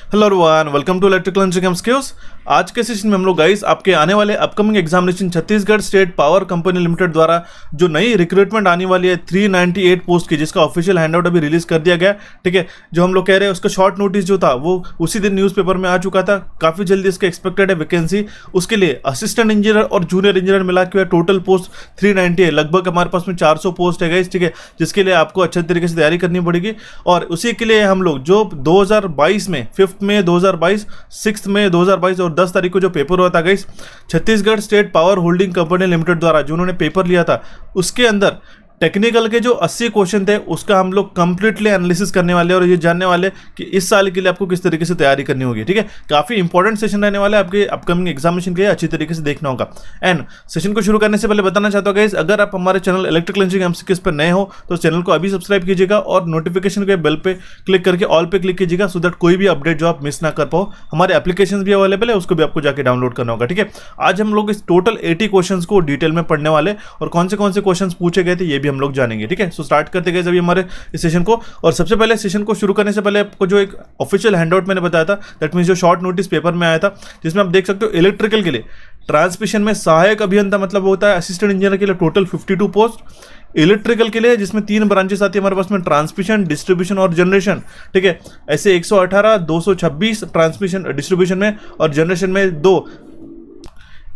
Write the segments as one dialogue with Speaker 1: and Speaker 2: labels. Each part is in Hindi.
Speaker 1: Hello everyone, welcome to electrical engineering skills. आज के सेशन में हम लोग गाइस आपके आने वाले upcoming examination Chhattisgarh state power company limited द्वारा जो नई रिक्रूटमेंट आने वाली है 398 पोस्ट की, जिसका ऑफिशियल हैंडआउट अभी रिलीज कर दिया गया। ठीक है, जो हम लोग कह रहे हैं उसका शॉर्ट नोटिस जो था वो उसी दिन न्यूज़पेपर में आ चुका था। काफ़ी जल्दी इसका एक्सपेक्टेड है वैकेंसी। उसके लिए असिस्टेंट इंजीनियर और जूनियर इंजीनियर मिला के टोटल पोस्ट 390 है। लगभग हमारे पास में 400 पोस्ट है गाइस। ठीक है, जिसके लिए आपको अच्छे तरीके से तैयारी करनी पड़ेगी। और उसी के लिए हम लोग जो 2022 में 5 मई 2022, 6 मई 2022 और 10 तारीख को जो पेपर हुआ था guys Chhattisgarh state power holding company limited द्वारा, जो उन्होंने पेपर लिया था, उसके अंदर टेक्निकल के जो 80 क्वेश्चन थे उसका हम लोग कंप्लीटली एनालिसिस करने वाले हैं और ये जानने वाले कि इस साल के लिए आपको किस तरीके से तैयारी करनी होगी। ठीक है, काफ़ी इंपॉर्टेंट सेशन रहने वाला है आपके अपकमिंग एग्जामिनेशन के लिए, अच्छी तरीके से देखना होगा। एंड सेशन को शुरू करने से पहले बताना चाहता हूँ गाइस, अगर आप हमारे चैनल इलेक्ट्रिकल इंजीनियरिंग एमसीक्यूज पर नए हो तो चैनल को अभी सब्सक्राइब कीजिएगा और नोटिफिकेशन के बेल पे क्लिक करके ऑल पे क्लिक कीजिएगा, सो दैट कोई भी अपडेट जो आप मिस ना कर पाओ। हमारे एप्लीकेशन भी अवेलेबल है, उसको भी आपको जाके डाउनलोड करना होगा। ठीक है, आज हम लोग इस टोटल 80 क्वेश्चन को डिटेल में पढ़ने वाले और कौन से क्वेश्चन पूछे गए थे ये भी हम लोग जानेंगे। ठीक है, सो स्टार्ट करते गए अभी हमारे इस सेशन को। और सबसे पहले सेशन को शुरू करने से पहले आपको जो एक ऑफिशियल हैंडआउट मैंने बताया था, दैट मींस जो शॉर्ट नोटिस पेपर में आया था, जिसमें आप देख सकते हो इलेक्ट्रिकल के लिए ट्रांसमिशन में सहायक अभियंता मतलब होता है असिस्टेंट इंजीनियर के लिए टोटल 52 पोस्ट। इलेक्ट्रिकल के लिए जिसमें 3 ब्रांचेस आती है हमारे पास में, ट्रांसमिशन, डिस्ट्रीब्यूशन और जनरेशन। ठीक है, ऐसे 118, 226 ट्रांसमिशन डिस्ट्रीब्यूशन में और जनरेशन में 2,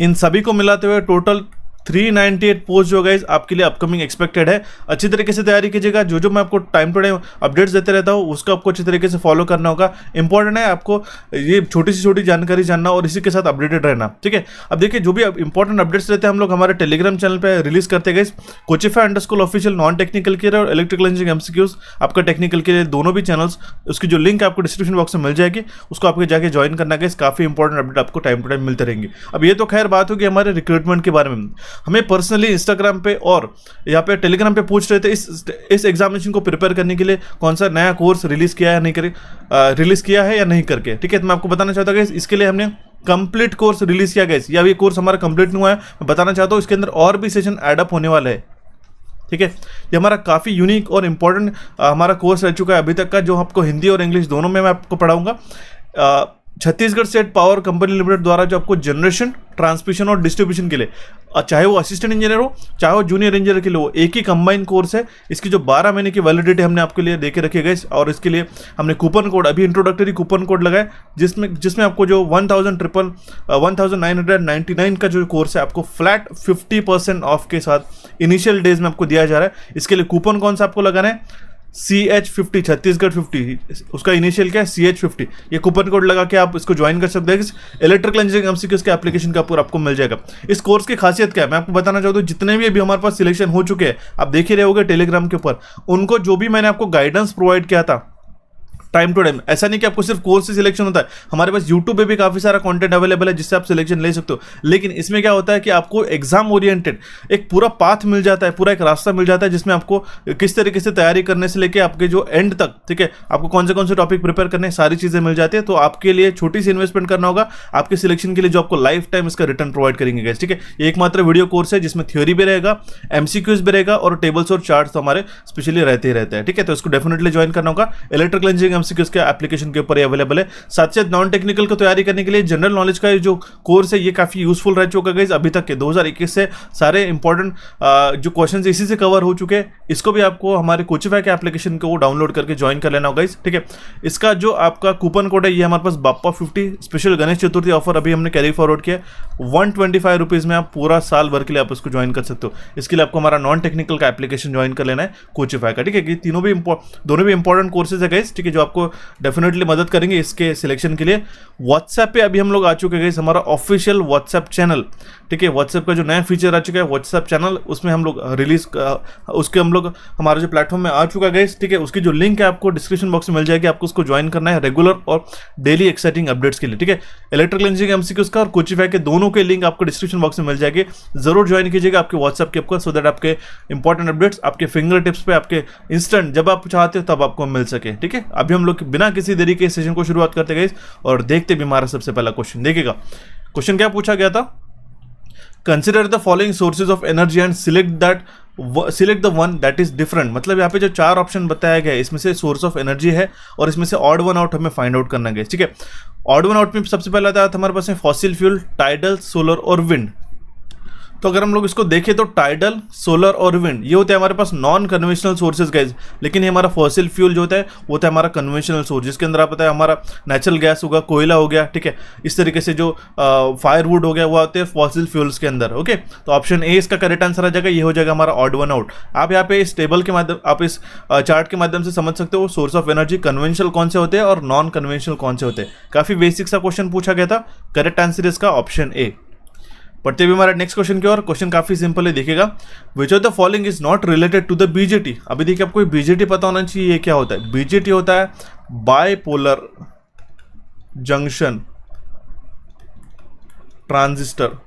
Speaker 1: इन सभी को मिलाते हुए टोटल 398 पोस्ट जो गाइस आपके लिए अपकमिंग एक्सपेक्टेड है। अच्छी तरीके से तैयारी कीजिएगा। जो मैं आपको टाइम टू टाइम अपडेट्स देते रहता हूँ उसको आपको अच्छी तरीके से फॉलो करना होगा। इंपॉर्टेंट है आपको ये छोटी से छोटी जानकारी जानना और इसी के साथ अपडेटेड रहना। ठीक है, अब देखिए जो भी इंपॉर्टेंट अपडेट्स रहते हैं हम लोग हमारे टेलीग्राम चैनल पर रिलीज करते हैं। कोचिफाई _ नॉन टेक्निकल के लिए और इलेक्ट्रिकल इंजीनियरिंग एमसीक्यूज आपका टेक्निकल के लिए, दोनों भी चैनल्स, उसकी जो लिंक आपको डिस्क्रिप्शन बॉक्स में मिल जाएगी, उसको आपको जाके ज्वाइन करना है। काफ़ी इंपॉर्टेंट अपडेट आपको टाइम टू टाइम मिलते रहेंगे। अब ये तो खैर बात होगी हमारे रिक्रूटमेंट के बारे में। हमें पर्सनली इंस्टाग्राम पे और यहाँ पे टेलीग्राम पे पूछ रहे थे इस एग्जामिनेशन को प्रिपेयर करने के लिए कौन सा नया कोर्स रिलीज किया है या नहीं करके। ठीक है, तो मैं आपको बताना चाहता हूँ इसके लिए हमने कंप्लीट कोर्स रिलीज किया गया। या ये कोर्स हमारा कंप्लीट नहीं हुआ है, मैं बताना चाहता हूँ इसके अंदर और भी सेशन एडअप होने वाला है। ठीक है, ये हमारा काफ़ी यूनिक और इम्पोर्टेंट हमारा कोर्स रह चुका है अभी तक का, जो आपको हिंदी और इंग्लिश दोनों में मैं आपको पढ़ाऊंगा। Chhattisgarh state power company limited द्वारा जो आपको जनरेशन, ट्रांसमिशन और डिस्ट्रीब्यूशन के लिए, चाहे वो असिस्टेंट इंजीनियर हो चाहे वो जूनियर इंजीनियर के लिए, वो एक ही कंबाइंड कोर्स है। इसकी जो 12 महीने की वैलिडिटी हमने आपके लिए देके रखी गई और इसके लिए हमने कूपन कोड, अभी इंट्रोडक्टरी कूपन कोड लगाए, जिसमें आपको जो 1999 का जो कोर्स है आपको फ्लैट 50% ऑफ के साथ इनिशियल डेज में आपको दिया जा रहा है। इसके लिए कूपन कौन सा आपको लगाना है, CH50, छत्तीसगढ़ 50, उसका इनिशियल क्या है CH50। ये कूपन कोड लगा के आप इसको ज्वाइन कर सकते हैं। इलेक्ट्रिकल इंजीनियरिंग एमसीक्यूज के एप्लीकेशन का पूरा आपको मिल जाएगा। इस कोर्स की खासियत क्या है मैं आपको बताना चाहता हूँ। जितने भी अभी हमारे पास सिलेक्शन हो चुके हैं, आप देख ही रहे होगे टेलीग्राम के ऊपर, उनको जो भी मैंने आपको गाइडेंस प्रोवाइड किया था टाइम टू टाइम, ऐसा नहीं कि आपको सिर्फ कोर्स से सिलेक्शन होता है। हमारे पास यूट्यूब पे भी काफ़ी सारा कंटेंट अवेलेबल है जिससे आप सिलेक्शन ले सकते हो। लेकिन इसमें क्या होता है कि आपको एग्जाम ओरिएंटेड एक पूरा पाथ मिल जाता है, पूरा एक रास्ता मिल जाता है, जिसमें आपको किस तरीके से तैयारी करने से लेके आपके जो एंड तक, ठीक है, आपको कौन से टॉपिक प्रिपेयर करने, सारी चीज़ें मिल जाती है। तो आपके लिए छोटी सी इन्वेस्टमेंट करना होगा आपके सिलेक्शन के लिए, जो आपको लाइफ टाइम इसका रिटर्न प्रोवाइड करेंगे गाइस। ठीक है, ये एकमात्र वीडियो कोर्स है जिसमें थ्योरी भी रहेगा, एमसीक्यूज भी रहेगा और टेबल्स और चार्ट्स तो हमारे स्पेशली रहते ही रहते हैं। ठीक है, तो इसको डेफिनेटली ज्वाइन करना होगा। इलेक्ट्रिकल इंजीनियरिंग एमसीक्यूज के एप्लीकेशन के ऊपर अवेलेबल है। साथ साथ नॉन टेक्निकल को तैयारी करने के लिए जनरल नॉलेज का जो कोर्स है ये काफी यूजफुल रह चुका है अभी तक के 2021 से। सारे इंपॉर्टेंट जो क्वेश्चंस इसी से कवर हो चुके हैं। इसको भी आपको हमारे कोचिफाई के एप्लीकेशन को डाउनलोड करके ज्वाइन कर लेना होगा। ठीक है, इसका जो आपका कूपन कोड है ये हमारे पास बाप्पा 50 स्पेशल गणेश चतुर्थी ऑफर अभी हमने कैरी फॉरवर्ड किया। 125 रुपीज में आप पूरा साल भर के लिए आप इसको ज्वाइन कर सकते हो। इसके लिए आपको हमारा नॉन टेक्निकल का एप्लीकेशन ज्वाइन कर लेना है कोचिफाई का। ठीक है, दोनों भी इंपॉर्टेंट कोर्सेज है गाइस। ठीक है, जो आपको डेफिनेटली मदद करेंगे इसके सिलेक्शन के लिए। व्हाट्सएप पे अभी हम लोग आ चुके हैं हमारा ऑफिशियल व्हाट्सएप चैनल। ठीक है, व्हाट्सएप का जो नया फीचर आ चुका है व्हाट्सएप चैनल, उसमें हम लोग हमारा जो प्लेटफॉर्म में आ चुका है। ठीक है, उसकी जो लिंक है आपको डिस्क्रिप्शन बॉक्स में मिल जाएगी, आपको उसको ज्वाइन करना है रेगुलर और डेली एक्साइटिंग अपडेट्स के लिए। ठीक है, इलेक्ट्रिकल इंजीनियरिंग एमसीक्यूज का और कोचिफाई के दोनों के लिंक आपको डिस्क्रिप्शन बॉक्स में मिल जाएगी। जरूर ज्वाइन कीजिएगा आपके व्हाट्सएप के ऊपर, सो दैट आपके इंपॉर्टेंट अपडेट्स आपके फिंगर टिप्स पे, आपके इंस्टेंट जब आप चाहते हो तब आपको मिल सके। ठीक है, अभी हम लोग बिना किसी देरी के सेशन को शुरुआत करते गए और देखते भी हमारा सबसे पहला क्वेश्चन। देखिएगा क्वेश्चन क्या पूछा गया था consider the following sources of energy and select the one that is different. मतलब यहाँ पे जो 4 ऑप्शन बताया गया है इसमें से सोर्स ऑफ एनर्जी है और इसमें से ऑड वन आउट हमें फाइंड आउट करना है, ठीक है। ऑड वन आउट में सबसे पहले आता है हमारे पास में फॉसिल फ्यूल, टाइडल, सोलर और विंड। तो अगर हम लोग इसको देखें तो टाइडल, सोलर और विंड ये होते हैं हमारे पास नॉन कन्वेंशनल सोर्सेज गाइज, लेकिन ये हमारा फॉसिल फ्यूल जो होता है वो होता है हमारा कन्वेंशनल सोर्स, जिसके अंदर आप पता है हमारा नेचुरल गैस होगा, कोयला हो गया, ठीक है। इस तरीके से जो फायरवुड हो गया वो आते हैं फॉसिल फ्यूल्स के अंदर, ओके। तो ऑप्शन ए इसका करेक्ट आंसर आ जाएगा, ये हो जाएगा हमारा ऑड वन आउट। आप यहाँ पे इस टेबल के माध्यम, आप इस चार्ट के माध्यम से समझ सकते हो सोर्स ऑफ एनर्जी कन्वेंशनल कौन से होते हैं और नॉन कन्वेंशनल कौन से होते हैं। काफी बेसिक सा क्वेश्चन पूछा गया था, करेक्ट आंसर इसका ऑप्शन ए। पढ़ते हुए हमारा नेक्स्ट क्वेश्चन की ओर। क्वेश्चन काफी सिंपल है, देखिएगा। Which of the following is not related to the BJT. अभी देखिए आपको बीजेटी पता होना चाहिए, ये क्या होता है। बीजेटी होता है bipolar junction transistor.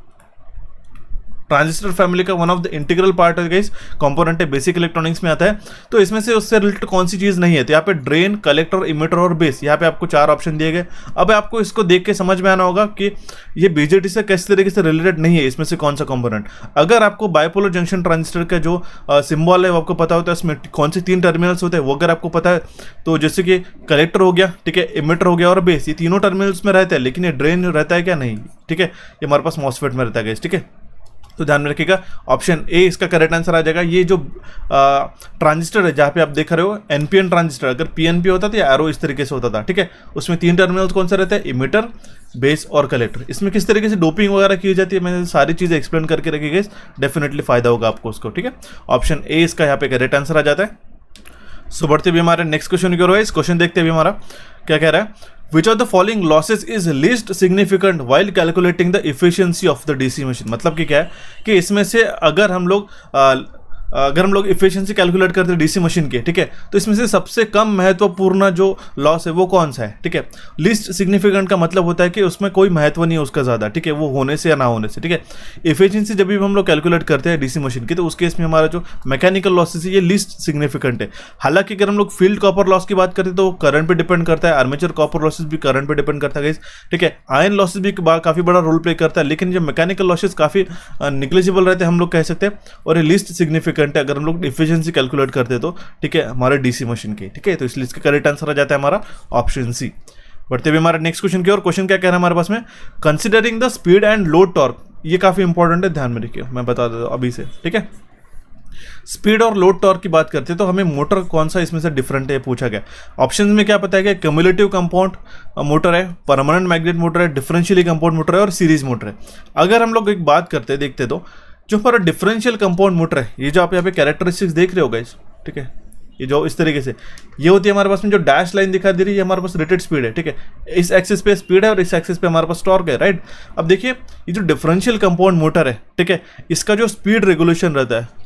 Speaker 1: Transistor family का one of the integral part है गाइस, कंपोनेंट है, बेसिक इलेक्ट्रॉनिक्स में आता है। तो इसमें से उससे रिलेटेड कौन सी चीज नहीं है, तो यहाँ पे ड्रेन, कलेक्टर, इमिटर और बेस, यहाँ पे आपको 4 ऑप्शन दिए गए। अब आपको इसको देख के समझ में आना होगा कि ये बीजेटी से किस तरीके से रिलेटेड नहीं है, इसमें से कौन सा कंपोनेंट। अगर आपको बायपोलर जंक्शन ट्रांजिस्टर का जो सिंबल है वो आपको पता होता है, इसमें कौन से 3 टर्मिनल्स होते हैं वो अगर आपको पता है, तो जैसे कि कलेक्टर हो गया, ठीक है, इमिटर हो गया और बेस, ये तीनों टर्मिनल्स में रहते हैं, लेकिन ये ड्रेन रहता है क्या, नहीं, ठीक है। ये हमारे पास मॉसफेट में रहता है गाइस, ठीक है। तो ध्यान में रखिएगा, ऑप्शन ए इसका करेक्ट आंसर आ जाएगा। ये जो ट्रांजिस्टर है जहाँ पे आप देख रहे हो एनपीएन ट्रांजिस्टर, अगर पीएनपी होता था या एरो इस तरीके से होता था, ठीक है। उसमें 3 टर्मिनल्स कौन सा रहता है, इमिटर, बेस और कलेक्टर। इसमें किस तरीके से डोपिंग वगैरह की जाती है मैंने सारी चीज़ें एक्सप्लेन करके रखी गई, डेफिनेटली फायदा होगा आपको उसको, ठीक है। ऑप्शन ए इसका यहाँ पे करेक्ट आंसर आ जाता है। सो बढ़ते भी हमारे नेक्स्ट क्वेश्चन की ओर। इस क्वेश्चन देखते हुए हमारा क्या कह रहा है। Which of the following losses is least significant while calculating the efficiency of the DC machine। मतलब कि क्या है कि इसमें से अगर हम लोग इफिशिएंसी कैलकुलेट करते हैं डीसी मशीन के, ठीक है, तो इसमें से सबसे कम महत्वपूर्ण जो लॉस है वो कौन सा है, ठीक है। लीस्ट सिग्निफिकेंट का मतलब होता है कि उसमें कोई महत्व नहीं है उसका ज़्यादा, ठीक है, वो होने से या ना होने से, ठीक है। इफिशिएंसी जब भी हम लोग कैलकुलेट करते हैं डीसी मशीन की, तो उस केस में हमारा जो मैकेनिकल लॉसेस है ये लीस्ट सिग्निफिकेंट है। हालांकि अगर हम लोग फील्ड कॉपर लॉस की बात करते हैं तो करंट पे डिपेंड करता है, आर्मेचर कॉपर लॉसेस भी करंट पे डिपेंड करता है, ठीक है। आयरन लॉसेस भी काफ़ी बड़ा रोल प्ले करता है, लेकिन जो मैकेनिकल लॉसेस काफ़ी निग्लिजिबल रहते हैं हम लोग कह सकते हैं, और ये लीस्ट सिग्निफिकेंट है अगर हम लोग एफिशिएंसी कैलकुलेट करते तो, ठीक है, हमारे डीसी मशीन की, ठीक है। तो इसलिए इसका करेक्ट आंसर आ जाता है हमारा ऑप्शन सी। बढ़ते हुए हमारे नेक्स्ट क्वेश्चन की और। क्वेश्चन क्या कह रहा है हमारे पास में, considering the speed and load torque. ये काफी इंपॉर्टेंट है, ध्यान में रखिए, मैं बता देता हूं अभी से, ठीक है। स्पीड और लोड टॉर्क की बात करते हैं तो हमें मोटर कौन सा इसमें से डिफरेंट है पूछा गया। ऑप्शन में क्या पता है कि क्यूमुलेटिव कंपाउंड मोटर है, परमानेंट मैग्नेट मोटर है, डिफरेंशियली कंपाउंड मोटर है और सीरीज मोटर है। अगर हम लोग एक बात करते हैं, देखते तो जो हमारा डिफरेंशियल कंपाउंड मोटर है, ये जो आप यहाँ पे कैरेक्टरिस्टिक्स देख रहे हो गाइस, ठीक है, ये जो इस तरीके से ये होती है हमारे पास में जो डैश लाइन दिखाई दे रही है हमारे पास रेटेड स्पीड है, ठीक है। इस एक्सिस पे स्पीड है और इस एक्सिस पे हमारे पास टॉर्क है, राइट। अब देखिए ये जो डिफरेंशियल कंपाउंड मोटर है, ठीक है, इसका जो स्पीड रेगुलेशन रहता है,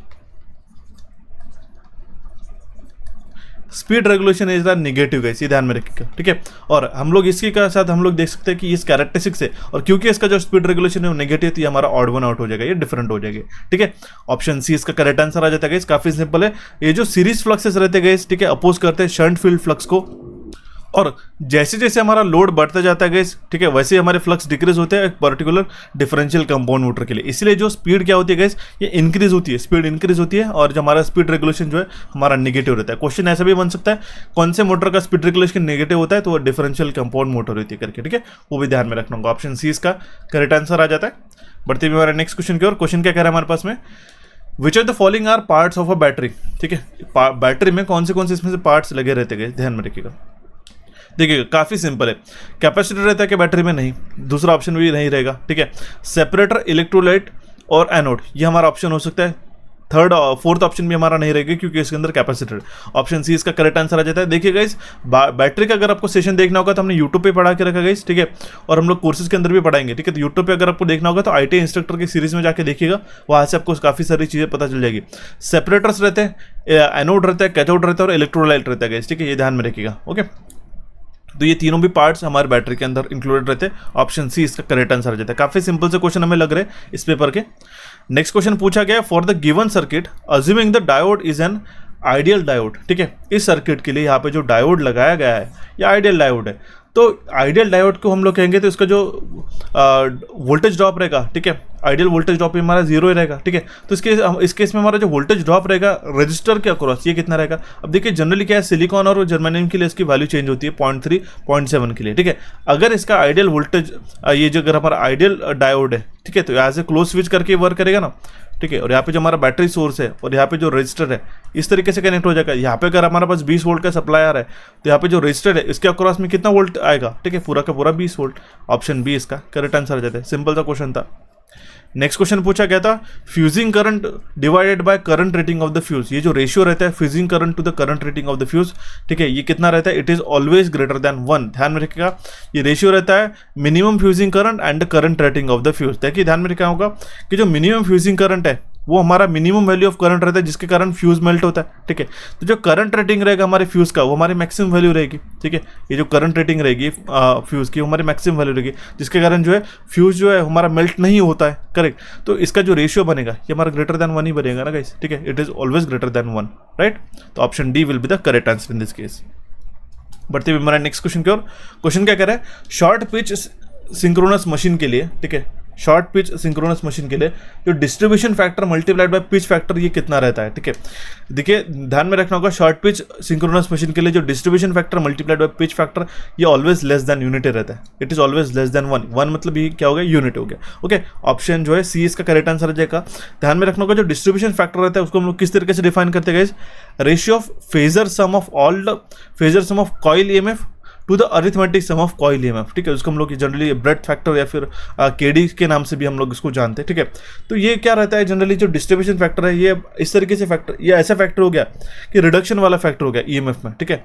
Speaker 1: speed regulation is the negative guys, ये ध्यान में रखिएगा, ठीक है। और हम लोग इसके का साथ हम लोग देख सकते हैं कि इस कैरेक्टरिस्टिक्स है, और क्योंकि इसका जो स्पीड रेगुलेशन है वो नेगेटिव, तो ये हमारा ऑड वन आउट हो जाएगा, ये डिफरेंट हो जाएगा, ठीक है। ऑप्शन सी इसका करेक्ट आंसर आ जाता है गाइस। काफी सिंपल है, ये जो सीरीज फ्लक्सेस रहते हैं गाइस, ठीक है, अपोज करते हैं शंट फील्ड फ्लक्स को, और जैसे जैसे हमारा लोड बढ़ता जाता है गाइस, ठीक है, वैसे हमारे फ्लक्स डिक्रीज होते हैं एक पर्टिकुलर डिफरेंशियल कंपाउंड मोटर के लिए। इसलिए जो स्पीड क्या होती है गाइस, ये इंक्रीज होती है, स्पीड इंक्रीज होती है, और जो हमारा स्पीड रेगुलेशन जो है हमारा नेगेटिव रहता है। क्वेश्चन ऐसा भी बन सकता है, कौन से मोटर का स्पीड रेगुलेशन नेगेटिव होता है, तो वो डिफरेंशियल कंपाउंड मोटर होती है करके, ठीक है, वो भी ध्यान में रखना होगा। ऑप्शन सी इसका करेक्ट आंसर आ जाता है। बढ़ते हुए हमारे नेक्स्ट क्वेश्चन की ओर। क्वेश्चन क्या कह रहा है हमारे पास में, which of the following are parts of a battery, ठीक है। बैटरी में कौन से इसमें से पार्ट्स लगे रहते हैं, ध्यान में रखिएगा। देखिएगा काफ़ी सिंपल है, कैपेसिटर रहता है कि बैटरी में, नहीं, दूसरा ऑप्शन भी नहीं रहेगा, ठीक है। सेपरेटर, इलेक्ट्रोलाइट और एनोड, ये हमारा ऑप्शन हो सकता है। थर्ड फोर्थ ऑप्शन भी हमारा नहीं रहेगा क्योंकि इसके अंदर कैपेसिटर। ऑप्शन सी इसका करेक्ट आंसर आ जाता है। देखिए गाइस, बैटरी का अगर आपको सेशन देखना होगा तो हमने यूट्यूब पे पढ़ा के रखा गाइस, ठीक है, और हम लोग कोर्सेज के अंदर भी पढ़ाएंगे, ठीक है। तो यूट्यूब पे अगर आपको देखना होगा तो आईटी इंस्ट्रक्टर की सीरीज में जाके देखिएगा, वहाँ से आपको काफ़ी सारी चीज़ें पता चल जाएगी। सेपरेटर्स रहते हैं, एनोड रहता है, कैथोड रहता है और इलेक्ट्रोलाइट रहता है गाइस, ठीक है, ये ध्यान में रखिएगा, ओके। तो ये तीनों भी पार्ट्स हमारे बैटरी के अंदर इंक्लूडेड रहते हैं। ऑप्शन सी इसका करेक्ट आंसर आ जाता है। काफी सिंपल से क्वेश्चन हमें लग रहे हैं इस पेपर के। नेक्स्ट क्वेश्चन पूछा गया, for the given circuit assuming the diode is an ideal diode, ठीक है। इस सर्किट के लिए यहाँ पे जो डायोड लगाया गया है ये आइडियल डायोड है। तो आइडियल डायोड को हम लोग कहेंगे तो इसका जो वोल्टेज ड्रॉप रहेगा, ठीक है, आइडियल वोल्टेज ड्रॉप हमारा जीरो ही रहेगा, ठीक है। तो इस केस में हमारा जो वोल्टेज ड्रॉप रहेगा रजिस्टर के अक्रॉस ये कितना रहेगा। अब देखिए जनरली क्या है, सिलिकॉन और जर्मेनियम के लिए इसकी वैल्यू चेंज होती है 0.3 0.7 के लिए, ठीक है। अगर इसका आइडियल वोल्टेज ये जो अगर हमारा आइडियल डायोड है, ठीक है, तो यहाँ से क्लोज स्विच करके वर्क करेगा ना, ठीक है। और यहाँ पे जो हमारा बैटरी सोर्स है और यहाँ पे जो रजिस्टर है इस तरीके से कनेक्ट हो जाएगा। यहाँ पे अगर हमारे पास 20 वोल्ट का सप्लाई आ रहा है तो यहाँ पे जो रजिस्टर है इसके अक्रॉस में कितना वोल्ट आएगा, ठीक है, पूरा का पूरा 20 वोल्ट। ऑप्शन बी इसका करेक्ट आंसर आ जाता है। सिंपल सा क्वेश्चन था। नेक्स्ट क्वेश्चन पूछा गया था fusing current divided by current rating of the fuse. ये जो रेशियो रहता है fusing current to the current rating of the fuse, ठीक है, ये कितना रहता है, it is always greater than 1। ध्यान में रखिएगा ये रेशियो रहता है minimum fusing current and current rating of the fuse. देखिए ध्यान में रखना होगा कि जो मिनिमम फ्यूजिंग करंट है वो हमारा मिनिमम वैल्यू ऑफ करंट रहता है जिसके कारण फ्यूज मेल्ट होता है, ठीक है। तो जो करंट रेटिंग रहेगा हमारे फ्यूज का वो हमारी मैक्सिमम वैल्यू रहेगी, ठीक है। ये जो करंट रेटिंग रहेगी फ्यूज की हमारी मैक्सिमम वैल्यू रहेगी जिसके कारण जो है फ्यूज जो है हमारा मेल्ट नहीं होता है, करेक्ट। तो इसका जो रेशियो बनेगा ये हमारा ग्रेटर देन 1 ही बनेगा ना गाइस, ठीक है। It is always greater than 1, right. तो option D will be the correct answer in this case. बढ़ते हुए हमारा नेक्स्ट क्वेश्चन की ओर। क्वेश्चन क्या कह रहा है, शॉर्ट पिच सिंक्रोनस मशीन के लिए, ठीक है, शॉर्ट पिच सिंक्रोनस मशीन के लिए जो distribution factor multiplied by pitch factor ये कितना रहता है, ठीक है। देखिए ध्यान में रखना होगा शॉर्ट पिच सिंक्रोनस मशीन के लिए जो distribution factor multiplied by pitch factor ये ऑलवेज लेस देन यूनिट रहता है। It is always less than 1 मतलब ये क्या हो गया, यूनिट हो गया, ओके। ऑप्शन जो है सी इसका करेक्ट आंसर आ जाएगा। ध्यान में रखना होगा जो डिस्ट्रीब्यूशन फैक्टर रहता है उसको हम लोग किस तरीके से डिफाइन करते हैं, ratio of phasor sum of all the phasor sum of coil EMF to the arithmetic sum of coil EMF, ठीक है। उसको हम लोग जनरली ब्रेड फैक्टर या फिर केडी के नाम से भी हम लोग इसको जानते हैं, ठीक है। तो ये क्या रहता है जनरली जो डिस्ट्रीब्यूशन फैक्टर है ये इस तरीके से फैक्टर, ये ऐसा फैक्टर हो गया कि रिडक्शन वाला फैक्टर हो गया ईएमएफ में, ठीक है।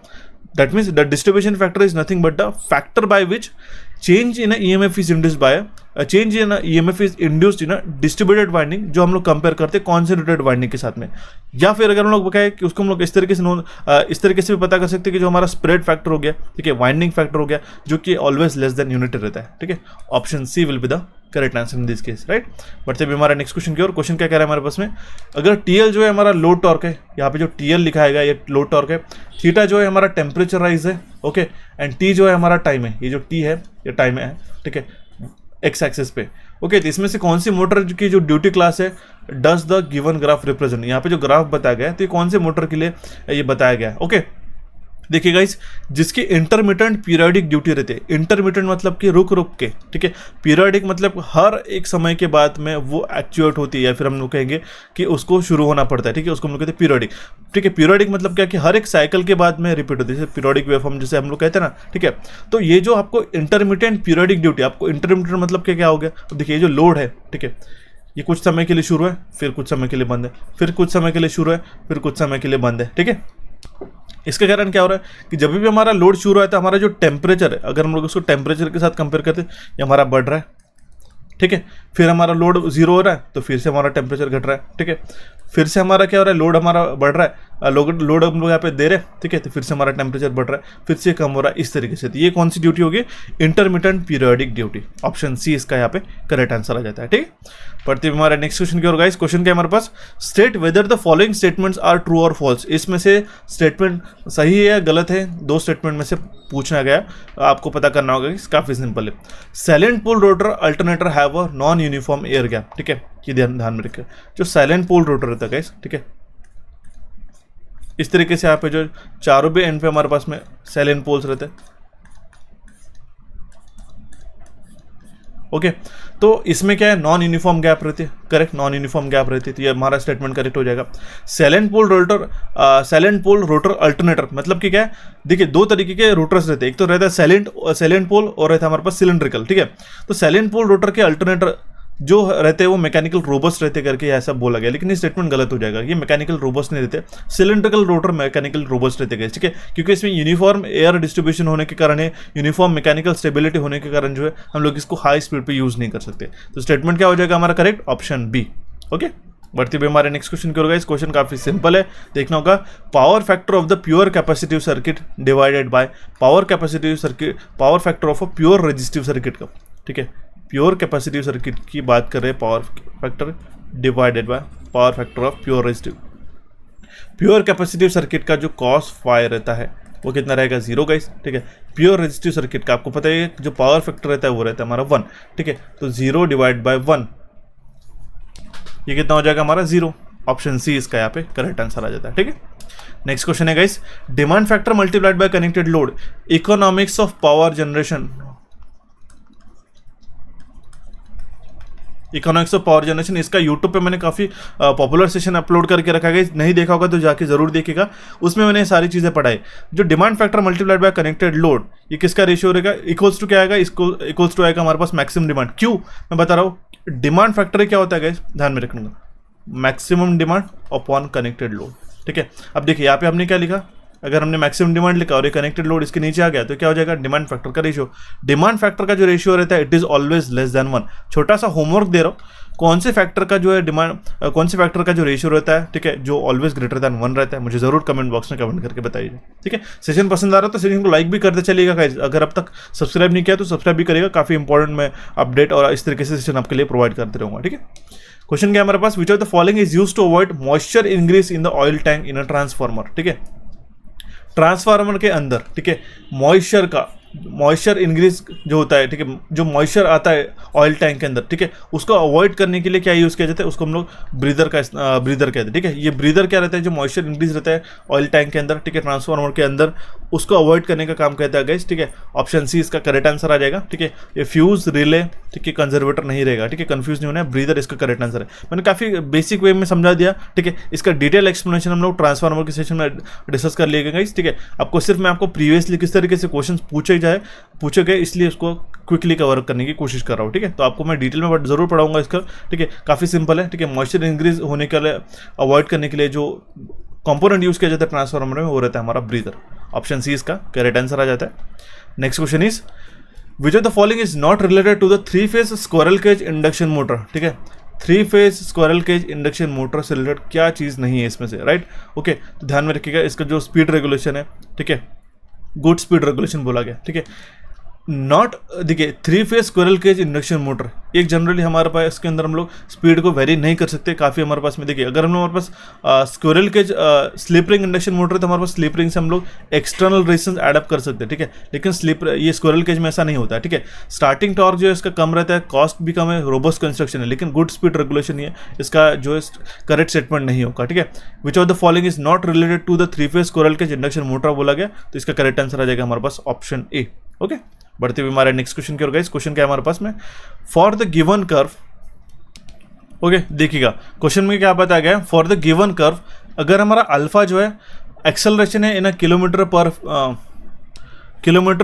Speaker 1: That means the distribution factor is nothing but the factor by which change in EMF is induced by change in EMF is induced in distributed winding, जो हम लोग कंपेयर करते हैं कॉन्सेंट्रेटेड वाइंडिंग के साथ में। या फिर अगर हम लोग कहें कि उसको हम लोग इस तरीके से भी पता कर सकते हैं कि जो हमारा स्प्रेड फैक्टर हो गया, ठीक है, वाइंडिंग फैक्टर हो गया जो कि ऑलवेज लेस देन यूनिट रहता है, ठीक है। Option C will be the correct answer in this case, right. बढ़ते भी हमारा नेक्स्ट क्वेश्चन की ओर। क्वेश्चन क्या कह रहा है हमारे पास में, अगर टीएल जो है हमारा लोड टॉर्क है, यहाँ पे जो टीएल लिखा है ये लोड टॉर्क है, थीटा जो है हमारा टेम्परेचर राइज है, ओके, एंड टी जो है हमारा टाइम है। ये जो टी है ये टाइम है, ठीक है, एक्स एक्सिस पे, ओके। तो इसमें से कौन सी मोटर की जो ड्यूटी क्लास है does the given graph represent, यहाँ पे जो ग्राफ बताया गया है तो ये कौन से मोटर के लिए ये बताया गया है, ओके। देखिए गाइस जिसकी इंटरमिटेंट पीरियोडिक ड्यूटी रहती है, इंटरमिटेंट मतलब कि रुक रुक के, ठीक है, पीरियोडिक मतलब हर एक समय के बाद में वो एक्चुएट होती है या फिर हम लोग कहेंगे कि उसको शुरू होना पड़ता है, ठीक है, उसको हम लोग कहते हैं पीरियोडिक, ठीक है। पीरियोडिक मतलब क्या कि हर एक साइकिल के बाद में रिपीट होती है, जैसे पीरियोडिक वेवफॉर्म जैसे हम लोग कहते हैं ना, ठीक है। तो ये जो आपको इंटरमिटेंट पीरियोडिक ड्यूटी, आपको इंटरमिटेंट मतलब क्या हो गया, तो देखिए ये जो लोड है, ठीक है, ये कुछ समय के लिए शुरू है फिर कुछ समय के लिए बंद है, फिर कुछ समय के लिए शुरू है फिर कुछ समय के लिए बंद है, ठीक है। इसके कारण क्या हो रहा है कि जब भी हमारा लोड शुरू होता है हमारा जो टेम्परेचर है, अगर हम लोग उसको टेम्परेचर के साथ कंपेयर करते हैं ये हमारा बढ़ रहा है, ठीक है। फिर हमारा लोड जीरो हो रहा है तो फिर से हमारा टेम्परेचर घट रहा है, ठीक है। फिर से हमारा क्या हो रहा है, लोड हमारा बढ़ रहा है, लोड हम लोग यहाँ पे दे रहे हैं, ठीक है, तो फिर से हमारा टेम्परेचर बढ़ रहा है, फिर से कम हो रहा है, इस तरीके से। तो ये कौन सी ड्यूटी होगी, intermittent periodic duty. Option C इसका यहाँ पे करेक्ट आंसर आ जाता है, ठीक है। पढ़ते हुए हमारा नेक्स्ट क्वेश्चन की ओर गाइस। क्वेश्चन क्या हमारे पास, state whether the following statements are true और फॉल्स। इसमें से स्टेटमेंट सही है या गलत है, दो स्टेटमेंट में से पूछना गया, आपको पता करना होगा। काफी सिंपल है, silent pole rotor alternator have a non uniform air gap, ठीक है, ये ध्यान में रखिए। जो साइलेंट पोल रोटर रहता है गाइस, ठीक है, इस तरीके से यहाँ पे जो चारों भी एंड पे हमारे पास में साइलेंट पोल्स रहते हैं, ओके। तो इसमें क्या है, नॉन यूनिफॉर्म गैप रहती है, करेक्ट, नॉन यूनिफॉर्म गैप रहती है, तो ये हमारा स्टेटमेंट करेक्ट हो जाएगा। साइलेंट पोल रोटर अल्टरनेटर मतलब कि क्या है, देखिए दो तरीके के रोटर्स रहते हैं, एक तो रहता है साइलेंट पोल और रहता है हमारे पास सिलेंड्रिकल, ठीक है। तो साइलेंट पोल रोटर के अल्टरनेटर जो रहते हैं वो मैकेनिकल रोबस्ट रहते करके ऐसा बोला गया, लेकिन ये स्टेटमेंट गलत हो जाएगा। ये मैकेनिकल रोबस्ट नहीं रहते, सिलेंड्रिकल रोटर मैकेनिकल रोबस्ट रहते गए, ठीक है, क्योंकि इसमें यूनिफॉर्म एयर डिस्ट्रीब्यूशन होने के कारण है, यूनिफॉर्म मैकेनिकल स्टेबिलिटी होने के कारण जो है हम लोग इसको हाई स्पीड पे यूज नहीं कर सकते। तो स्टेटमेंट क्या हो जाएगा हमारा करेक्ट, ऑप्शन बी, ओके। बढ़ते हुए हमारे नेक्स्ट क्वेश्चन की ओर गाइस। क्वेश्चन काफी सिंपल है, देखना होगा power factor of the pure capacitive circuit divided by power factor of a pure resistive circuit का, ठीक है। प्योर कैपेसिटिव सर्किट की बात कर रहे हैं, power factor divided by power factor of pure resistive. Pure capacitive circuit का जो कॉस फाई रहता है वो कितना रहेगा, 0 गाइस, ठीक है। प्योर रेजिस्टिव सर्किट का आपको पता है जो पावर फैक्टर रहता है वो रहता है हमारा 1, ठीक है। तो 0 डिवाइड बाय 1 ये कितना हो जाएगा हमारा 0। ऑप्शन सी इसका यहाँ पे करेक्ट आंसर आ जाता है। ठीक है, नेक्स्ट क्वेश्चन है guys, demand factor multiplied by connected load, economics of power generation. Economics of power generation, इसका यूट्यूब पे मैंने काफ़ी पॉपुलर सेशन अपलोड करके रखा है, नहीं देखा होगा तो जाके जरूर देखिएगा, उसमें मैंने सारी चीज़ें पढ़ाई। जो demand factor multiplied by connected load, ये किसका रेशियो रहेगा, इक्वल्स टू क्या आएगा, इक्वल्स टू आएगा हमारे पास मैक्सिमम डिमांड। क्यों मैं बता रहा हूँ, डिमांड फैक्टर क्या होता है गाइस, ध्यान में रखूंगा, maximum demand upon connected load. ठीक है, अब देखिए यहाँ पे हमने क्या लिखा, अगर हमने मैक्सिमम डिमांड लिखा और ये कनेक्टेड लोड इसके नीचे आ गया तो क्या हो जाएगा, डिमांड फैक्टर का रेशियो। डिमांड फैक्टर का जो रेशियो रहता है it is always less than 1। छोटा सा होमवर्क दे रहा हूँ, कौन से फैक्टर का जो है कौन से फैक्टर का जो रेशियो रहता है, ठीक है, जो ऑलवेज ग्रेटर देन 1 रहता है, मुझे जरूर कमेंट बॉक्स में कमेंट करके बताइए। ठीक है, सेशन पसंद आ रहा है तो सेशन को लाइक भी करते चलिएगा गाइस, अगर अब तक सब्सक्राइब नहीं किया तो सब्सक्राइब भी करिएगा, काफी इंपॉर्टेंट मैं अपडेट और इस तरीके से सेशन आपके लिए प्रोवाइड करते रहूंगा। ठीक है, क्वेश्चन क्या हमारे पास, which of the following is used to avoid moisture increase in the oil tank in a transformer. ठीक है, ट्रांसफार्मर के अंदर, ठीक है, मॉइस्चर इंक्रीज जो होता है, ठीक है, जो मॉइस्चर आता है ऑयल टैंक के अंदर, ठीक है, उसको अवॉइड करने के लिए क्या यूज़ किया जाता है, उसको हम लोग ब्रीदर कहते हैं। ठीक है, ये ब्रीदर क्या रहता है, जो मॉइस्चर इंक्रीज रहता है ऑयल टैंक के अंदर, ठीक है, ट्रांसफार्मर के अंदर, उसको अवॉइड करने का काम कहता है गाइस। ठीक है, ऑप्शन सी इसका करेक्ट आंसर आ जाएगा। ठीक है, ये फ्यूज, रिले, ठीक है, कंजर्वेटर नहीं रहेगा। ठीक है, कंफ्यूज नहीं होना है, ब्रीदर इसका करेक्ट आंसर है। मैंने काफ़ी बेसिक वे में समझा दिया। ठीक है, इसका डिटेल एक्सप्लेनेशन हम लोग ट्रांसफार्मर के सेशन में डिस्कस कर लिएगा गाइस। ठीक है, आपको सिर्फ मैं आपको प्रीवियसली किस तरीके से क्वेश्चन पूछे गए इसलिए उसको क्विकली कवर करने की कोशिश कर रहा हूँ। ठीक है, तो आपको मैं डिटेल में जरूर पढ़ाऊंगा इसका। ठीक है, काफ़ी सिंपल है। ठीक है, मॉइस्चर इंक्रीज होने के लिए अवॉइड करने के लिए जो कंपोनेंट यूज किया जाता है ट्रांसफार्मर में वो रहता है हमारा ब्रीदर। ऑप्शन सी इसका करेक्ट आंसर आ जाता है। Next question is, which of the following is not related to the three phase squirrel cage induction motor. ठीक है, three phase squirrel cage induction motor से रिलेटेड क्या चीज़ नहीं है इसमें से, राइट। ओके, तो ध्यान में रखिएगा, इसका जो स्पीड रेगुलेशन है, ठीक है, गुड स्पीड रेगुलेशन बोला गया। ठीक है, नॉट, देखिए 3-फेज स्क्विरल केज इंडक्शन मोटर, एक जनरली हमारे पास इसके अंदर हम लोग स्पीड को वेरी नहीं कर सकते, काफ़ी हमारे पास में, देखिए अगर हमारे पास squirrel cage slip ring induction motor है तो हमारे पास स्लिप रिंग से हम लोग एक्सटर्नल रेजिस्टेंस एडअप कर सकते हैं। ठीक है, लेकिन ये स्क्विरल केज में ऐसा नहीं होता है। ठीक है, स्टार्टिंग टॉर्क जो है इसका कम रहता है, कॉस्ट भी कम है, रोबस्ट कंस्ट्रक्शन है, लेकिन गुड स्पीड रेगुलेशन ही है, इसका जो है करेक्ट स्टेटमेंट नहीं होगा। ठीक है, which of the following is not related to the three phase squirrel cage induction motor बोला गया, तो इसका करेक्ट आंसर आ जाएगा हमारे पास ऑप्शन ए। ओके, बढ़ते हुए हमारे नेक्स्ट क्वेश्चन की ओर गाइस। क्वेश्चन क्या है हमारे पास में, for the given curve, okay देखिएगा क्वेश्चन में क्या बताया गया है, फॉर द गिवन कर्व अगर हमारा अल्फा जो है एक्सेलरेशन है इन किलोमीटर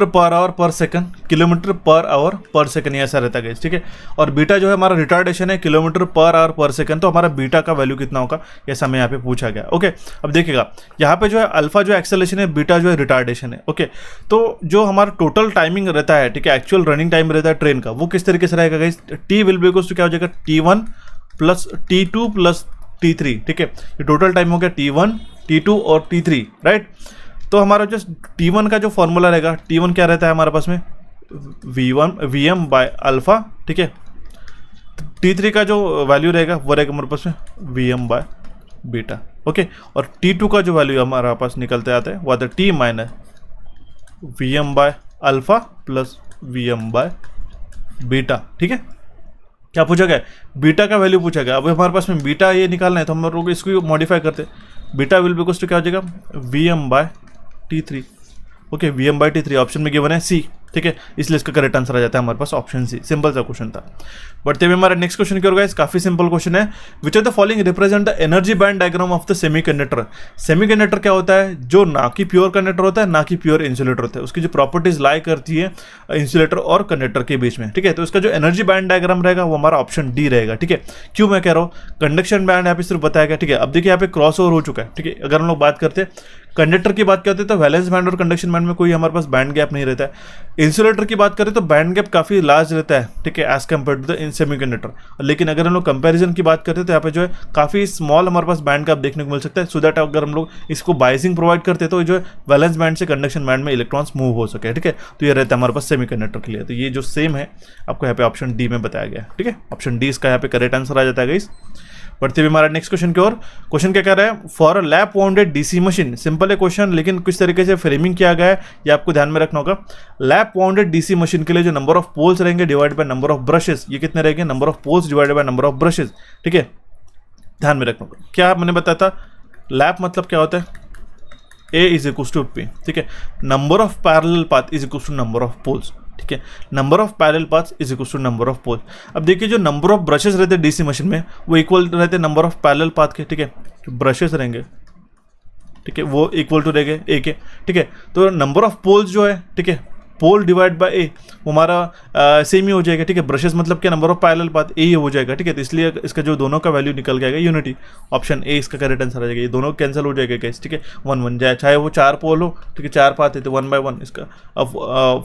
Speaker 1: पर आवर पर सेकंड, किलोमीटर पर आवर पर सेकंड ऐसा रहता है। ठीक है, और बीटा जो है हमारा रिटार्डेशन है किलोमीटर पर आवर पर सेकंड, तो हमारा बीटा का वैल्यू कितना होगा ऐसा हमें यहाँ पे पूछा गया। ओके, अब देखिएगा यहाँ पे जो है अल्फा जो एक्सेलरेशन है, बीटा जो है रिटार्डेशन है। ओके, तो जो हमारा टोटल टाइमिंग रहता है, ठीक है, एक्चुअल रनिंग टाइम रहता है ट्रेन का, वो किस तरीके से रहेगा guys, T will be equals to क्या हो जाएगा, T1 plus T2 plus T3। ठीक है, ये टोटल टाइम हो गया T1, T2 और T3, राइट। तो हमारा जो T1 का जो फॉर्मूला रहेगा, T1 क्या रहता है हमारे पास में, Vm बाय अल्फा। ठीक है, T3 का जो वैल्यू रहेगा वो रहेगा हमारे पास में Vm बाय बीटा। ओके, और T2 का जो वैल्यू हमारे पास निकलते आता है वो आता है T minus Vm by alpha plus Vm by beta. ठीक है, क्या पूछा गया, बीटा का वैल्यू पूछा गया। अब हमारे पास में बीटा ये निकालना है तो हम लोग इसको मॉडिफाई करते हैं, beta will be equals to क्या हो जाएगा, Vm by T3। Okay, Vm by T3 option में गिवन है सी। ठीक है, इसलिए इसका करेक्ट आंसर आ जाता है हमारे पास ऑप्शन सी। सिंपल सा क्वेश्चन था। बढ़ते हुए हमारा नेक्स्ट क्वेश्चन क्या होगा, काफी सिंपल क्वेश्चन है, which of the following represent the energy band diagram of the semiconductor. Semiconductor क्या होता है, जो ना कि प्योर कंडक्टर होता है ना कि प्योर इंसुलेटर होता है, उसकी जो प्रॉपर्टीज लाई करती है इंसुलेटर और कंडक्टर के बीच में। ठीक है, तो इसका जो एनर्जी बैंड डायग्राम रहेगा वो हमारा ऑप्शन डी रहेगा। ठीक है, क्यों मैं कह रहा हूँ, कंडक्शन बैंड यहाँ पे सिर्फ बताया गया। ठीक है, अब देखिए यहाँ पे क्रॉस ओवर हो चुका है। ठीक है, अगर हम लोग बात करते हैं कंडक्टर की बात करते हैं तो वैलेंस बैंड और कंडक्शन बैंड में कोई हमारे पास बैंड गैप नहीं रहता है। इंसुलेटर की बात करें तो बैंड गैप काफी लार्ज रहता है। ठीक है, as compare to the semiconductor. लेकिन अगर हम लोग कंपैरिजन की बात करते हैं तो यहाँ पे जो है काफी स्मॉल हमारे पास बैंड गैप देखने को मिल सकता है, सो दैट अगर हम लोग इसको बाइसिंग प्रोवाइड करते हैं तो जो है वैलेंस बैंड से कंडक्शन बैंड में इलेक्ट्रॉन्स मूव हो सके। ठीक है, तो ये रहता है हमारे पास सेमीकंडक्टर के लिए। तो ये जो सेम है आपको यहाँ पे ऑप्शन डी में बताया गया है। ठीक है, ऑप्शन डी इसका यहाँ पे करेक्ट आंसर आ जाता है गाइस। बढ़ते हुए हमारा नेक्स्ट क्वेश्चन की ओर। क्वेश्चन क्या कह रहा है, for a lap bounded DC machine. Simple है क्वेश्चन, लेकिन किस तरीके से फ्रेमिंग किया गया है ये आपको ध्यान में रखना होगा। लैप वाउंडेड डीसी मशीन के लिए जो नंबर ऑफ पोल्स रहेंगे divide by number of brushes, ये कितने रहेंगे, number of poles divided by number of brushes. ठीक है, ध्यान में रखना। क्या मैंने बताया था, लैप मतलब क्या होता है, A is equals to P, ठीक है। Number of parallel path is equals to number of poles, ठीक है। Number of parallel paths is equals to number of poles. अब देखिए जो नंबर ऑफ ब्रशेस रहते हैं डीसी मशीन में वो इक्वल रहते हैं नंबर ऑफ पैरेलल पाथ के, ठीक है। जो ब्रशेस रहेंगे, ठीक है, वो इक्वल टू रहेंगे ए के, ठीक है। तो नंबर ऑफ पोल्स जो है, ठीक है, पोल डिवाइड बाय ए, वो हमारा सेम ही हो जाएगा, ठीक है। ब्रशेस मतलब क्या, number of parallel path A ही हो जाएगा, ठीक है। तो इसलिए इसका जो दोनों का वैल्यू निकल जाएगा यूनिटी, ऑप्शन ए इसका करेक्ट आंसर आ जाएगा। ये दोनों कैंसिल हो जाएगा गाइस, ठीक है। 1 1 जाए, चाहे वो 4 पोल हो, ठीक है, 4 पाथ है तो 1 बाय 1 इसका। अब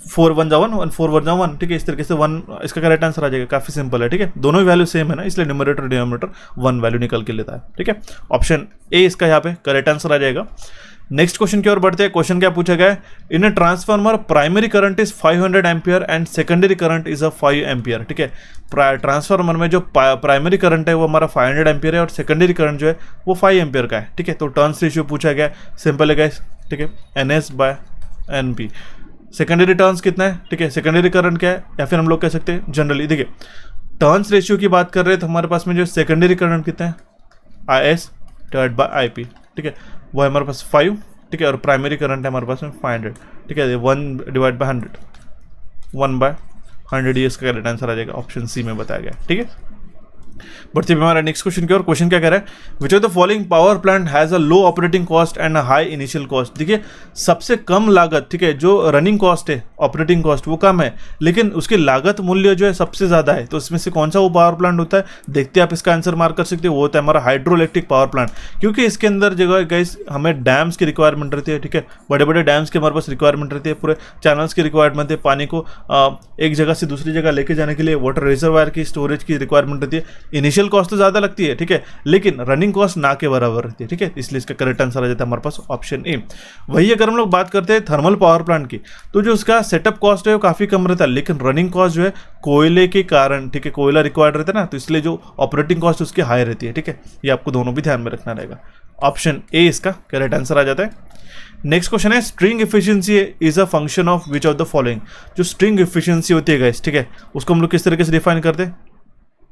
Speaker 1: 4 1 जा 1 4 1 जा 1, ठीक है। इस तरीके से 1 इसका करेक्ट आंसर आ जाएगा। काफी सिंपल है, ठीक है। दोनों ही वैल्यू सेम है ना, इसलिए न्यूमरेटर डिनोमिनेटर 1 वैल्यू निकल के लेता है, ठीक है। ऑप्शन ए इसका यहाँ पे करेक्ट आंसर आ जाएगा। नेक्स्ट क्वेश्चन की ओर बढ़ते हैं। क्वेश्चन क्या पूछा गया है, in a transformer primary current is 500 ampere and secondary current is 5 ampere, ठीक है। ट्रांसफार्मर में जो प्राइमरी करंट है वो हमारा 500 एम्पियर है और सेकेंडरी करंट जो है वो 5 एम्पियर का है, ठीक है। तो टर्न्स रेशियो पूछा गया, सिंपल है गाइस, ठीक है, NS by NP। Secondary turns कितना है, ठीक है, सेकेंडरी करंट क्या है, या फिर हम लोग कह सकते हैं जनरली, देखिए टर्न्स रेशियो की बात कर रहे हैं तो हमारे पास में जो सेकेंडरी करंट कितना है, IS डिवाइड बाय IP, ठीक है, वो है हमारे पास 5, ठीक है। और प्राइमरी करंट है हमारे पास में 500, ठीक है। 1 डिवाइड बाय 100, 1 बाय 100, ये इसका करेक्ट आंसर आ जाएगा, ऑप्शन सी में बताया गया, ठीक है। बढ़ते हुए हमारा नेक्स्ट क्वेश्चन की ओर। क्वेश्चन क्या कह रहा है, which of the following power plant has a low operating cost and a high initial cost. देखिए सबसे कम लागत, ठीक है, जो रनिंग कॉस्ट है, ऑपरेटिंग कॉस्ट वो कम है, लेकिन उसकी लागत मूल्य जो है सबसे ज्यादा है। तो इसमें से कौन सा वो पावर प्लांट होता है, देखते हैं आप इसका आंसर मार्क कर सकते हो। वो होता है हमारा हाइड्रो इलेक्ट्रिक पावर प्लांट, क्योंकि इसके अंदर जगह गाइस हमें डैम्स की रिक्वायरमेंट रहती है, ठीक है। बड़े बड़े डैम्स की हमारे पास रिक्वायरमेंट रहती है, पूरे चैनल्स की रिक्वायरमेंट है, पानी को एक जगह से दूसरी जगह लेके जाने के लिए वाटर रिजर्वायर की स्टोरेज की रिक्वायरमेंट रहती है। इनिशियल कॉस्ट तो ज्यादा लगती है, ठीक है, लेकिन रनिंग कॉस्ट ना के बराबर रहती है, ठीक है। इसलिए इसका करेक्ट आंसर आ जाता है हमारे पास ऑप्शन ए। वही अगर हम लोग बात करते हैं थर्मल पावर प्लांट की, तो जो उसका सेटअप कॉस्ट है वो काफी कम रहता है, लेकिन रनिंग कॉस्ट जो है कोयले के कारण, ठीक है, कोयला रिक्वायर्ड रहता है ना, तो इसलिए जो ऑपरेटिंग कॉस्ट उसकी हाई रहती है, ठीक है। ये आपको दोनों भी ध्यान में रखना रहेगा। ऑप्शन ए इसका करेक्ट आंसर आ जाता है। नेक्स्ट क्वेश्चन है, string efficiency is a function of which of the following. जो स्ट्रिंग एफिशिएंसी होती है गाइस, ठीक है, उसको हम लोग किस तरीके से डिफाइन करते हैं,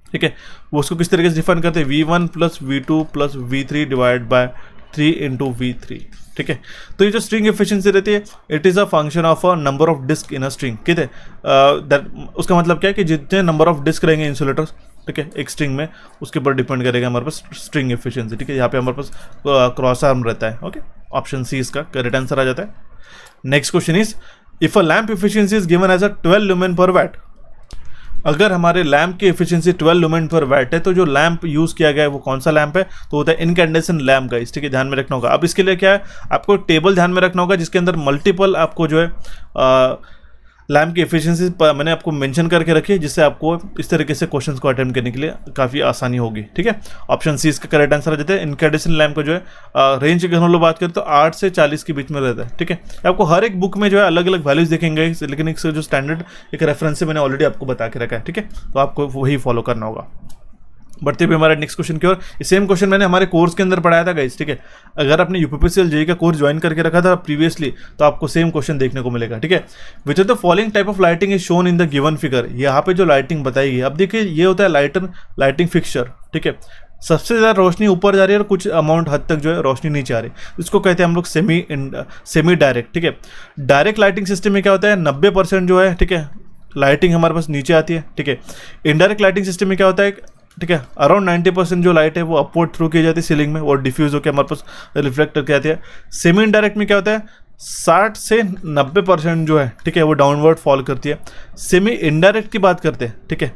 Speaker 1: ठीक है, वो उसको किस तरीके से डिफाइन करते हैं, V1 plus V2 plus V3 divide by 3 into V3, ठीक है। तो ये जो स्ट्रिंग एफिशिएंसी रहती है, it is a function of a number of disc in a string, ठीक है। उसका मतलब क्या है कि जितने नंबर ऑफ डिस्क रहेंगे इंसुलेटर्स, ठीक है, एक स्ट्रिंग में, उसके ऊपर डिपेंड करेगा हमारे पास स्ट्रिंग एफिशिएंसी, ठीक है। यहाँ पे हमारे पास क्रॉस आर्म रहता है, ओके। ऑप्शन सी इसका करेक्ट आंसर आ जाता है। Next question is, if a lamp efficiency is given as a 12 lumen per watt. अगर हमारे लैम्प की एफिशिएंसी 12 लुमेन पर वैट है, तो जो लैम्प यूज किया गया है वो कौन सा लैम्प है, तो होता है इनकैंडेसेंट लैम्प गाइस, ठीक है, ध्यान में रखना होगा। अब इसके लिए क्या है, आपको टेबल ध्यान में रखना होगा जिसके अंदर मल्टीपल आपको जो है लैम्प की एफिशिएंसी मैंने आपको मेंशन करके रखी है, जिससे आपको इस तरीके से क्वेश्चंस को अटेम्प्ट करने के लिए काफ़ी आसानी होगी, ठीक है। ऑप्शन सी इसका करेक्ट आंसर आ जाता है। इनकैंडेसेंट लैम्प का जो है रेंज अगर हम लोग बात करें तो 8 से 40 के बीच में रहता है, ठीक है। आपको हर एक बुक में जो है अलग अलग वैल्यूज देखेंगे, लेकिन एक जो स्टैंडर्ड एक रेफरेंस से मैंने ऑलरेडी आपको बता के रखा है, ठीक है, तो आपको वही फॉलो करना होगा। बढ़ते हुए हमारे नेक्स्ट क्वेश्चन की ओर। सेम क्वेश्चन मैंने हमारे कोर्स के अंदर पढ़ाया था गाइस, ठीक है। अगर आपने यूपीपीसीएल जेईई का कोर्स ज्वाइन करके रखा था प्रीवियसली, तो आपको सेम क्वेश्चन देखने को मिलेगा, ठीक है। Which of the following type of lighting is shown in the given figure. यहाँ पे जो लाइटिंग बताई गई, अब देखिए ये होता है लाइटिंग फिक्सचर, ठीक है। सबसे ज़्यादा रोशनी ऊपर जा रही है और कुछ अमाउंट हद तक जो है रोशनी नीचे आ रही है, इसको कहते हैं हम लोग सेमी डायरेक्ट, ठीक है। डायरेक्ट लाइटिंग सिस्टम में क्या होता है, 90% जो है, ठीक है, लाइटिंग हमारे पास नीचे आती है, ठीक है। इनडायरेक्ट लाइटिंग सिस्टम में क्या होता है, ठीक है, अराउंड 90% जो लाइट है वो अपवर्ड थ्रू की जाती है सीलिंग में और डिफ्यूज होकर हमारे पास रिफ्लेक्ट करके आती है। सेमी इनडायरेक्ट में क्या होता है, 60 से 90% जो है, ठीक है, वो डाउनवर्ड फॉल करती है। सेमी इनडायरेक्ट की बात करते हैं, ठीक है।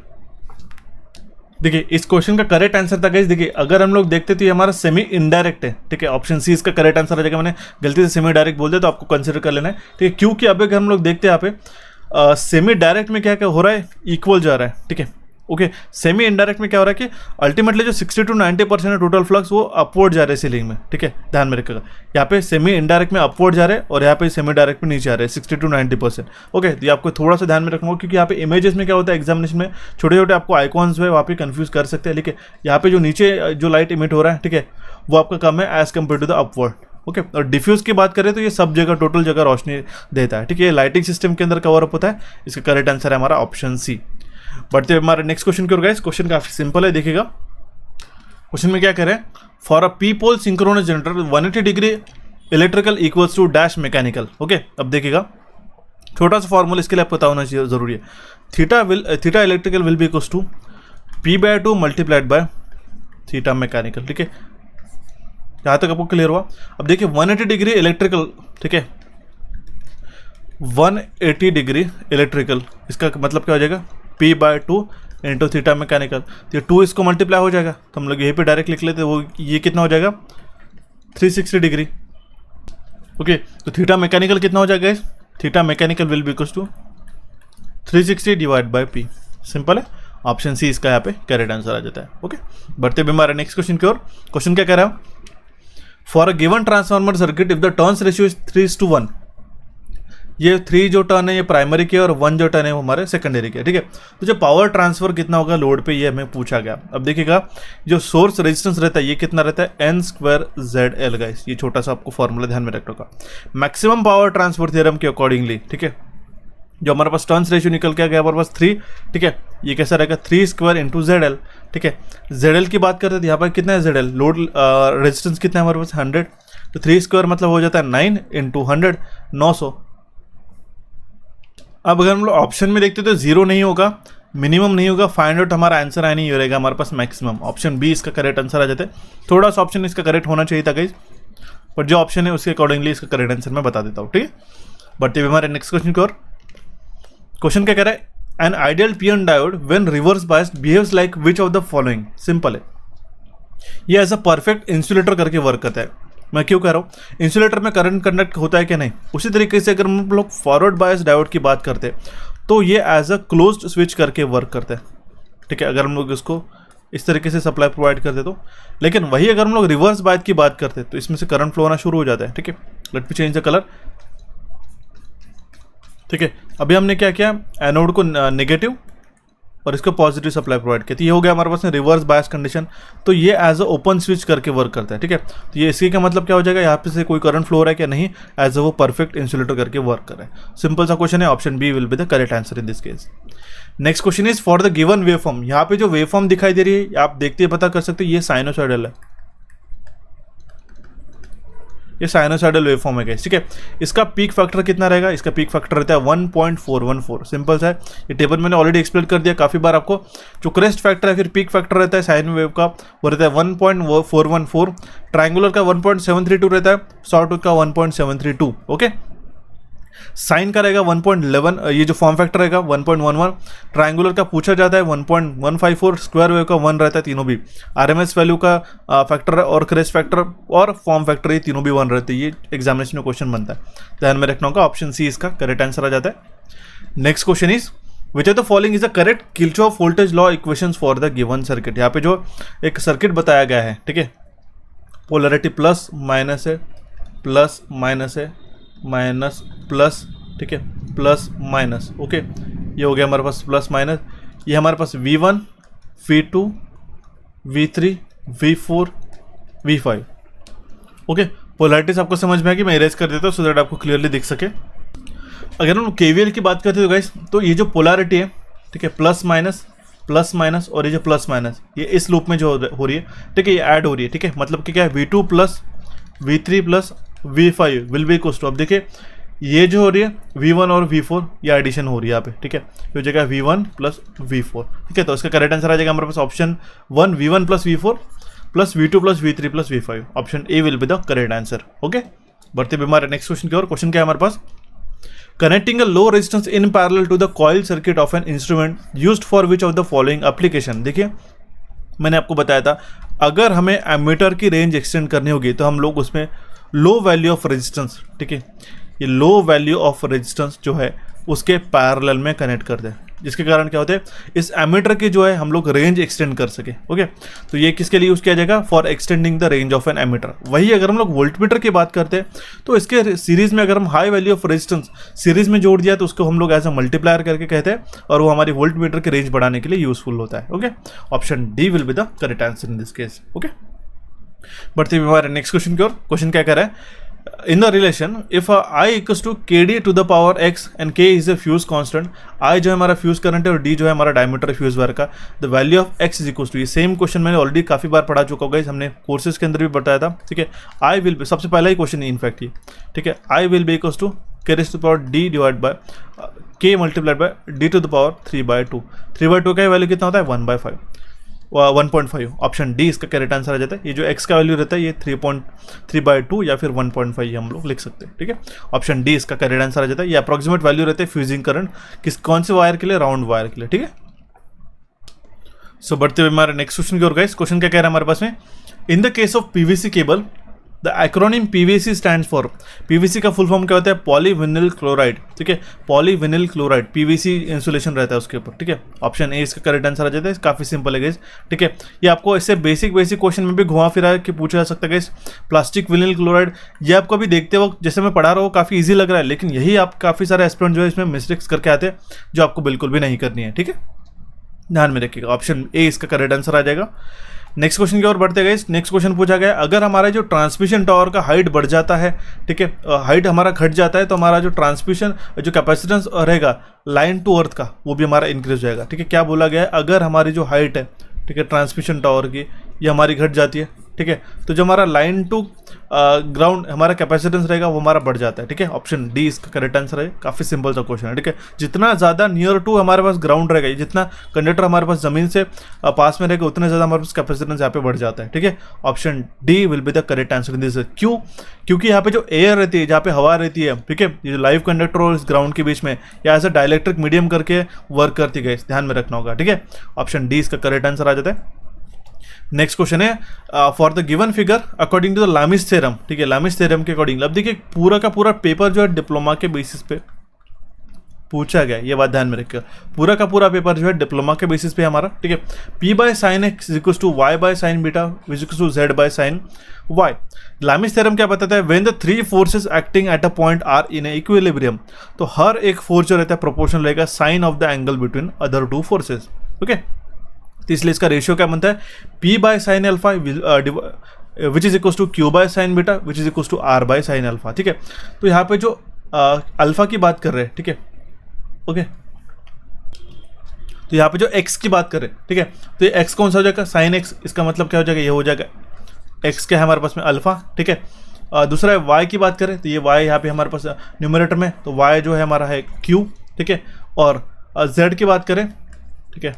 Speaker 1: देखिए इस क्वेश्चन का करेक्ट आंसर था गाइस, देखिए अगर हम लोग देखते तो ये हमारा सेमी इनडायरेक्ट है, ठीक है। ऑप्शन सी इसका करेक्ट आंसर आ जाएगा। मैंने गलती से सेमी डायरेक्ट बोल दिया तो आपको कंसिडर कर लेना है, ठीक है, क्योंकि अब अगर हम लोग देखते हैं यहाँ पे सेमी डायरेक्ट में क्या क्या हो रहा है, इक्वल जा रहा है, ठीक है, ओके। सेमी इनडायरेक्ट में क्या हो रहा है कि अल्टीमेटली जो 60 to 90% है टोटल फ्लक्स वो अपवर्ड जा रहे हैं सीलिंग में, ठीक है, ध्यान में रखिएगा। यहाँ पे सेमी इनडायरेक्ट में अपवर्ड जा रहे हैं और यहाँ पे सेमी डायरेक्ट में नीचे आ रहे हैं 60 to 90%, ओके। ये आपको थोड़ा सा ध्यान में रखना होगा, क्योंकि यहाँ पे इमेजेस में क्या होता है एग्जामिनेशन में छोटे छोटे आपको आइकॉन्स जो है वहाँ पे कंफ्यूज कर सकते हैं, लेकिन यहाँ पे जो नीचे जो लाइट इमिट हो रहा है, ठीक है, वो आपका कम है as compare to the upward, okay. और डिफ्यूज की बात करें तो ये सब जगह टोटल जगह रोशनी देता है, ठीक है। ये लाइटिंग सिस्टम के अंदर कवर अप होता है। इसका करेक्ट आंसर है हमारा ऑप्शन सी। बढ़ते हुए हमारे नेक्स्ट क्वेश्चन की ओर गाइस। क्वेश्चन काफी सिंपल है, देखिएगा। क्वेश्चन में क्या करें, for a P pole synchronous generator 180 degree electrical equals to dash mechanical. Okay, अब देखिएगा छोटा सा फॉर्मूला इसके लिए आपको पता होना चाहिए, जरूरी है। Theta electrical will be equals to P/2 multiplied by theta mechanical. ठीक है, यहाँ तक आपको क्लियर हुआ। अब देखिए 180 डिग्री इलेक्ट्रिकल, ठीक है 180 डिग्री इलेक्ट्रिकल, इसका मतलब क्या हो जाएगा P/2 इंटू थीटा मैकेनिकल। तो 2 इसको मल्टीप्लाई हो जाएगा, तो हम लोग यहीं पे डायरेक्ट लिख लेते हैं, वो ये कितना हो जाएगा 360 डिग्री। ओके, तो थीटा मैकेनिकल कितना हो जाएगा, theta mechanical will be equals to 360 divide by P। Simple है, ऑप्शन सी इसका यहाँ पे करेक्ट आंसर आ जाता है। ओके, बढ़ते भी हमारे नेक्स्ट क्वेश्चन की ओर। क्वेश्चन क्या कह रहा है, for a given transformer circuit if the turns ratio is 3:1। ये 3 जो टर्न है ये प्राइमरी के और 1 जो टर्न है वो हमारे सेकेंडरी के। ठीक है, तो जो पावर ट्रांसफर कितना होगा लोड पे ये हमें पूछा गया। अब देखिएगा जो सोर्स रेजिस्टेंस रहता है ये कितना रहता है n² ZL गाइस, ये छोटा सा आपको फॉर्मूला ध्यान में रखना होगा मैक्सिमम पावर ट्रांसफर थ्योरम के अकॉर्डिंगली। ठीक है, जो हमारे पास टर्न्स रेशियो निकल के आ गया हमारे पास 3। ठीक है, ये कैसा रहेगा 3² इंटू ZL। ठीक है, ZL की बात करते हैं यहाँ पर कितना है ZL, लोड रेजिस्टेंस कितना है हमारे पास 100, तो 3² मतलब हो जाता है 9 इंटू 100 900। अब अगर हम लोग ऑप्शन में देखते तो 0 नहीं होगा, मिनिमम नहीं होगा, फाइंड आउट हमारा आंसर आया नहीं रहेगा हमारे पास मैक्सिमम। ऑप्शन बी इसका करेक्ट आंसर आ जाता है। थोड़ा सा ऑप्शन इसका करेक्ट होना चाहिए था गाइस, पर जो ऑप्शन है उसके अकॉर्डिंगली इसका करेक्ट आंसर मैं बता देता हूँ। ठीक है, बढ़ते हुए हमारे नेक्स्ट क्वेश्चन की ओर। क्वेश्चन क्या कह रहा है, an ideal PN diode when reverse biased behaves like which of the following. Simple है, ये एज अ परफेक्ट इंसुलेटर करके वर्क करता है। मैं क्यों कह रहा हूँ, इंसुलेटर में करंट कंडक्ट होता है कि नहीं, उसी तरीके से अगर हम लोग फॉरवर्ड बायस डायोड की बात करते हैं तो ये एज अ क्लोज्ड स्विच करके वर्क करता है। ठीक है, अगर हम लोग इसको इस तरीके से सप्लाई प्रोवाइड करते तो, लेकिन वही अगर हम लोग रिवर्स बायस की बात करते तो इसमें से करंट फ्लो होना शुरू हो जाता है। ठीक है, late me change the colour. ठीक है, अभी हमने क्या किया, एनोड को नेगेटिव और इसको पॉजिटिव सप्लाई प्रोवाइड किया, तो ये हो गया हमारे पास में रिवर्स बायस कंडीशन। तो ये एज अ ओपन स्विच करके वर्क करता है। ठीक है, तो ये इसके का मतलब क्या हो जाएगा, यहाँ पे से कोई करंट फ्लो हो रहा है क्या, नहीं, एज अ वो परफेक्ट इंसुलेटर करके वर्क कर रहा है। सिंपल सा क्वेश्चन है, option B will be the correct answer in this case. Next question is for the given wave form. यहाँ पे जो वेव फॉर्म दिखाई दे रही है आप देखते पता कर सकते हैं, ये साइनोसॉइडल है, ये साइनोसॉइडल वेवफॉर्म है। ठीक है, इसका पीक फैक्टर कितना रहेगा, इसका पीक फैक्टर रहता है 1.414। सिंपल सा है, ये टेबल मैंने ऑलरेडी एक्सप्लेन कर दिया काफ़ी बार आपको। जो क्रेस्ट फैक्टर है फिर पीक फैक्टर रहता है साइन वेव का, वो रहता है 1.414, ट्रायंगुलर का 1.732 रहता है, सॉटूथ का 1.732। ओके, साइन का रहेगा 1.11, ये जो फॉर्म फैक्टर रहेगा 1.11, ट्रायंगुलर का पूछा जाता है 1.154, स्क्वायर वेव का 1 रहता है, तीनों भी आरएमएस वैल्यू का फैक्टर है, और क्रेस्ट फैक्टर और फॉर्म फैक्टर ये तीनों भी 1 रहते हैं। ये एग्जामिनेशन में क्वेश्चन बनता है, ध्यान में रखना होगा। ऑप्शन सी इसका करेक्ट आंसर आ जाता है। Next question is which of the following is the correct Kirchhoff voltage law equations for the given circuit. यहाँ पे जो एक सर्किट बताया गया है, ठीक है, पोलैरिटी प्लस माइनस है, प्लस माइनस है, माइनस प्लस, ठीक है, प्लस माइनस। ओके, ये हो गया हमारे पास प्लस माइनस। ये हमारे पास V1 V2 V3 V4 V5। Okay, polarities आपको समझ में आ गई, मैं इरेज कर देता हूँ सो दैट आपको क्लियरली दिख सके। अगर हम KVL की बात करते हैं तो गाइस, तो ये जो पोलैरिटी है, ठीक है, प्लस माइनस और ये जो प्लस माइनस, ये इस लूप में जो हो रही है, ठीक है, ये ऐड हो रही है। ठीक है, मतलब कि क्या है, V2 plus V3 plus V5 will be equals to, अब देखिए ये जो हो रही है V1 और V4 ये एडिशन हो रही है यहाँ पे। ठीक है, तो जगह V1 प्लस V4। ठीक है, तो इसका करेक्ट आंसर आ जाएगा हमारे पास option 1 V1 plus V4 plus V2 plus V3 plus V5। Option A will be the correct answer. Okay, बढ़ते हुए हमारे नेक्स्ट क्वेश्चन की ओर। क्वेश्चन क्या है हमारे पास, connecting a low resistance in parallel to the coil circuit of an instrument used for which of the following application. देखिए मैंने आपको बताया था, अगर हमें एमीटर की रेंज एक्सटेंड करनी होगी तो हम लोग उसमें लो वैल्यू ऑफ रेजिस्टेंस, ठीक है, ये लो वैल्यू ऑफ रेजिस्टेंस जो है उसके पैरेलल में कनेक्ट कर दें, जिसके कारण क्या होता है, इस एमीटर की जो है हम लोग रेंज एक्सटेंड कर सके। ओके, तो ये किसके लिए यूज़ किया जाएगा, for extending the range of an ammeter. वही अगर हम लोग वोल्टमीटर की बात करते हैं तो इसके सीरीज में अगर हम high value of resistance series में जोड़ दिया तो उसको हम लोग एज अ मल्टीप्लायर करके कहते हैं, और वो हमारी वोल्टमीटर की रेंज बढ़ाने के लिए यूजफुल होता है। Okay, option D will be the correct answer in this case. Okay, बढ़ते हुए हमारे नेक्स्ट क्वेश्चन की ओर। क्वेश्चन क्या कर रहा है, in the relation if I equals to K D to the power X and K is a fuse constant, I जो है हमारा फ्यूज करंट है और डी जो है हमारा डायमीटर फ्यूज वायर का, the value of x is equals to, ये सेम क्वेश्चन मैंने ऑलरेडी काफी बार पढ़ा चुका होगा, हमने कोर्सेज के अंदर भी बताया था, ठीक है। आई विल बी, सबसे पहला ही क्वेश्चन है इनफैक्ट ये, ठीक है। I will be equals to K raise to power D divide by K multiplied by D to the power 3/2, 3/2 का वैल्यू कितना होता है 1/5, 1.5, ऑप्शन डी इसका करेक्ट आंसर आ जाता है। ये जो x का वैल्यू रहता है ये 3.3/2 या फिर 1.5 हम लोग लिख सकते हैं, ठीक है। ऑप्शन डी इसका करेक्ट आंसर आ जाता है। ये अप्रोक्सीमेट वैल्यू रहते हैं फ्यूजिंग करंट कौन से वायर के लिए, राउंड वायर के लिए, ठीक है। सो बढ़ते हुए हमारे नेक्स्ट क्वेश्चन की ओर गाइस, क्वेश्चन क्या कह रहा है हमारे पास में, in the case of PVC cable the acronym PVC stands for, PVC का फुल फॉर्म क्या होता है, पॉलीविनिल क्लोराइड, ठीक है। पॉलीविनिल क्लोराइड पीवीसी इंसुलेशन रहता है उसके ऊपर, ठीक है। ऑप्शन ए इसका करेक्ट आंसर आ जाता है। काफी सिंपल है गाइस, ठीक है। ये आपको इससे बेसिक क्वेश्चन में भी घुमा फिरा के पूछा जा सकता है गाइस। प्लास्टिक विनिल क्लोराइड, ये आपको अभी देखते वक्त जैसे मैं पढ़ा रहा हूँ काफी ईजी लग रहा है, लेकिन यही आप काफी सारे एस्पिरेंट जो है इसमें मिस्टेक्स करके आते हैं जो आपको बिल्कुल भी नहीं करनी है, ठीक है। ध्यान में रखिएगा, ऑप्शन ए इसका करेक्ट आंसर आ जाएगा। नेक्स्ट क्वेश्चन की ओर बढ़ते गए। नेक्स्ट क्वेश्चन पूछा गया, अगर हमारा जो ट्रांसमिशन टावर का हाइट बढ़ जाता है, ठीक है, हाइट हमारा घट जाता है, तो हमारा जो ट्रांसमिशन जो कैपेसिटेंस रहेगा लाइन टू अर्थ का वो भी हमारा इंक्रीज हो जाएगा, ठीक है। क्या बोला गया है, अगर हमारी जो हाइट है, ठीक है, ट्रांसमिशन टावर की, ये हमारी घट जाती है, ठीक है, तो जो हमारा लाइन टू ग्राउंड हमारा कैपेसिटेंस रहेगा वो हमारा बढ़ जाता है, ठीक है। ऑप्शन डी इसका करेक्ट आंसर है। काफी सिंपल सा क्वेश्चन है, ठीक है। जितना ज्यादा नियर टू हमारे पास ग्राउंड रहेगा, जितना कंडक्टर हमारे पास जमीन से पास में रहेगा, उतना ज्यादा हमारे पास कैपेसिटेंस यहाँ पे बढ़ जाता है, ठीक है। Option D will be the correct answer in this. क्यों? क्योंकि यहाँ पे जो एयर रहती है, जहाँ पे हवा रहती है, ठीक है, ये जो लाइव कंडक्टर और इस ग्राउंड के बीच में या ऐसा डायइलेक्ट्रिक मीडियम करके वर्क करती है, ध्यान में रखना होगा, ठीक है। ऑप्शन डी इसका करेक्ट आंसर आ जाता है। नेक्स्ट क्वेश्चन है, for the given figure according to the Lami's theorem, ठीक है, लामिस थ्योरम के अकॉर्डिंग। अब देखिए पूरा का पूरा पेपर जो है डिप्लोमा के बेसिस पे पूछा गया, ये बात ध्यान में रखिएगा। पूरा का पूरा पेपर जो है डिप्लोमा के बेसिस पे हमारा, ठीक है। p by sine x equals to y by sine beta equals to z by sine y। Lami's theorem क्या बताता है, when the three forces acting at a point are in equilibrium, तो हर एक फोर्स जो रहता है प्रोपोर्शनल रहेगा sine of the angle between other two forces, okay. तो इसलिए इसका रेशियो क्या बनता है, p by sine alpha which is equals to q bye sine beta which is equals to r by sine alpha, ठीक है। तो यहाँ पे जो अल्फा की बात कर रहे हैं, ठीक है, ओके, तो यहाँ पे जो x की बात कर रहे हैं, ठीक है, तो ये x कौन सा हो जाएगा, साइन x, इसका मतलब क्या हो जाएगा, ये हो जाएगा x क्या है हमारे पास में अल्फा, ठीक है। दूसरा है y की बात करें तो ये y यहाँ पे हमारे पास न्यूमरेटर में, तो y जो है हमारा है q, ठीक है। और z की बात करें, ठीक है,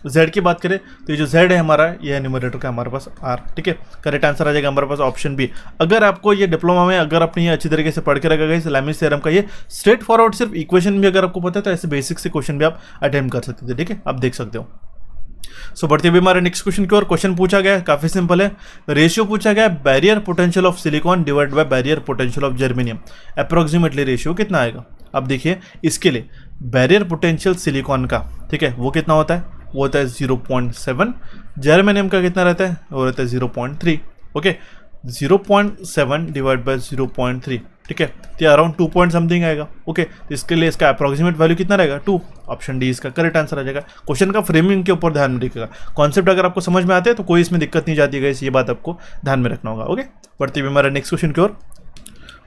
Speaker 1: z की बात करें तो ये जो z है हमारा, ये है न्यूमरेटर का हमारे पास r, ठीक है। करेक्ट आंसर आ जाएगा हमारे पास ऑप्शन बी। अगर आपको ये डिप्लोमा में अगर आपने ये अच्छी तरीके से पढ़ के रखा गया इस लामिस थ्योरम का, ये स्ट्रेट फॉरवर्ड सिर्फ इक्वेशन भी अगर आपको पता है तो ऐसे बेसिक से क्वेश्चन भी आप अटेम्प्ट कर सकते थे, ठीक है, आप देख सकते हो। सो बढ़ते हुए हमारे नेक्स्ट क्वेश्चन की ओर। क्वेश्चन पूछा गया है, काफी सिंपल है। रेशियो पूछा गया है, barrier potential of silicon divide by barrier potential of germanium, approximately ratio कितना आएगा। अब देखिए इसके लिए बैरियर पोटेंशियल सिलिकॉन का, ठीक है, वो कितना होता है, वो होता है 0.7। जर्मेनियम का कितना रहता है, वो रहता है 0.3, ओके। 0.7 डिवाइड बाय 0.3, ठीक है, तो अराउंड 2 पॉइंट समथिंग आएगा, ओके। तो इसके लिए इसका अप्रोक्सीमेट वैल्यू कितना रहेगा, 2। ऑप्शन डी इसका करेक्ट आंसर आ जाएगा। क्वेश्चन का फ्रेमिंग के ऊपर ध्यान में रखिएगा, कॉन्सेप्ट अगर आपको समझ में आते हैं तो कोई इसमें दिक्कत नहीं जाती है, ये बात आपको ध्यान में रखना होगा, ओके। बढ़ते हुए हमारे नेक्स्ट क्वेश्चन की ओर।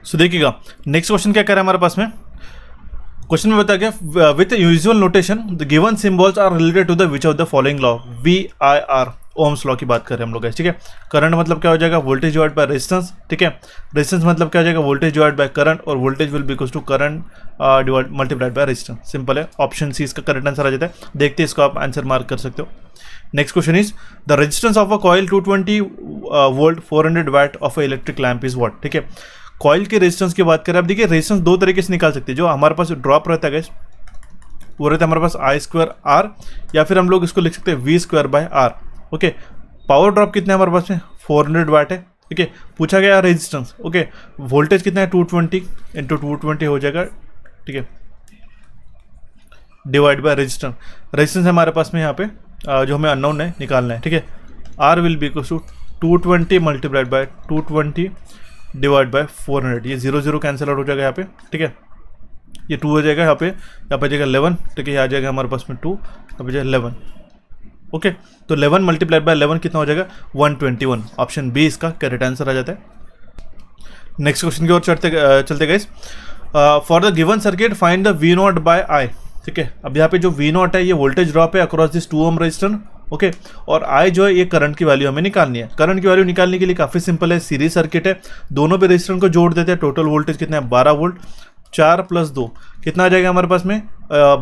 Speaker 1: सो देखिएगा नेक्स्ट क्वेश्चन क्या कह रहा है हमारे पास में। क्वेश्चन में बताया गया, with usual notation the given symbols are related to the which of the following law, VIR, Ohm's law की बात कर रहे हैं हम लोग, ठीक है। करंट मतलब क्या हो जाएगा, वोल्टेज डिवाइड बाय रेजिस्टेंस, ठीक है। रेजिस्टेंस मतलब क्या हो जाएगा, वोल्टेज डिवाइड बाय करंट, और voltage will be equals to current divide multiplied by resistance. Simple है, ऑप्शन सी इसका करेक्ट आंसर आ जाता है। देखते हैं इसको आप आंसर मार्क कर सकते हो। Next question is the resistance of a coil 220 volt 400 watt of a electric lamp is what, ठीक है। कॉइल के रेजिस्टेंस की बात करें, अब देखिए रेजिस्टेंस दो तरीके से निकाल सकते हैं। जो हमारे पास ड्रॉप रहता है गाइस, वो रहता है हमारे पास I2R, या फिर हम लोग इसको लिख सकते हैं V2/R, ओके। पावर ड्रॉप कितना है हमारे पास में, 400 वाट है, ठीक है। पूछा गया रेजिस्टेंस, ओके। वोल्टेज कितना है, 220 इंटू 220 हो जाएगा, ठीक है, डिवाइड बाय रेजिस्टेंस। रेजिस्टेंस हमारे पास में यहाँ पे जो हमें अननोन है निकालना है, ठीक है। R will be equals to 220 multiplied by 220 divide by 400। ये 0 0 कैंसिल आउट हो जाएगा यहाँ पे, ठीक है। ये 2 हो जाएगा यहाँ पे जाएगा 11, ठीक है। ये आ जाएगा हमारे पास में 2, यहाँ पे जाएगा 11, ओके। तो 11 मल्टीप्लाइड बाय 11 कितना हो जाएगा, 121। ऑप्शन बी इसका करेक्ट आंसर आ जाता है। नेक्स्ट क्वेश्चन की ओर चलते guys. For the given circuit find the V naught by I. ठीक है, अब यहाँ पे जो वी नॉट है ये वोल्टेज ड्रॉप है across this 2 ohm resistor. Okay, और आई जो है ये करंट की वैल्यू हमें निकालनी है। करंट की वैल्यू निकालने के लिए काफ़ी सिंपल है, सीरीज सर्किट है, दोनों भी रेजिस्टर को जोड़ देते हैं। टोटल वोल्टेज कितना है 12 वोल्ट, 4 + 2 कितना आ जाएगा हमारे पास में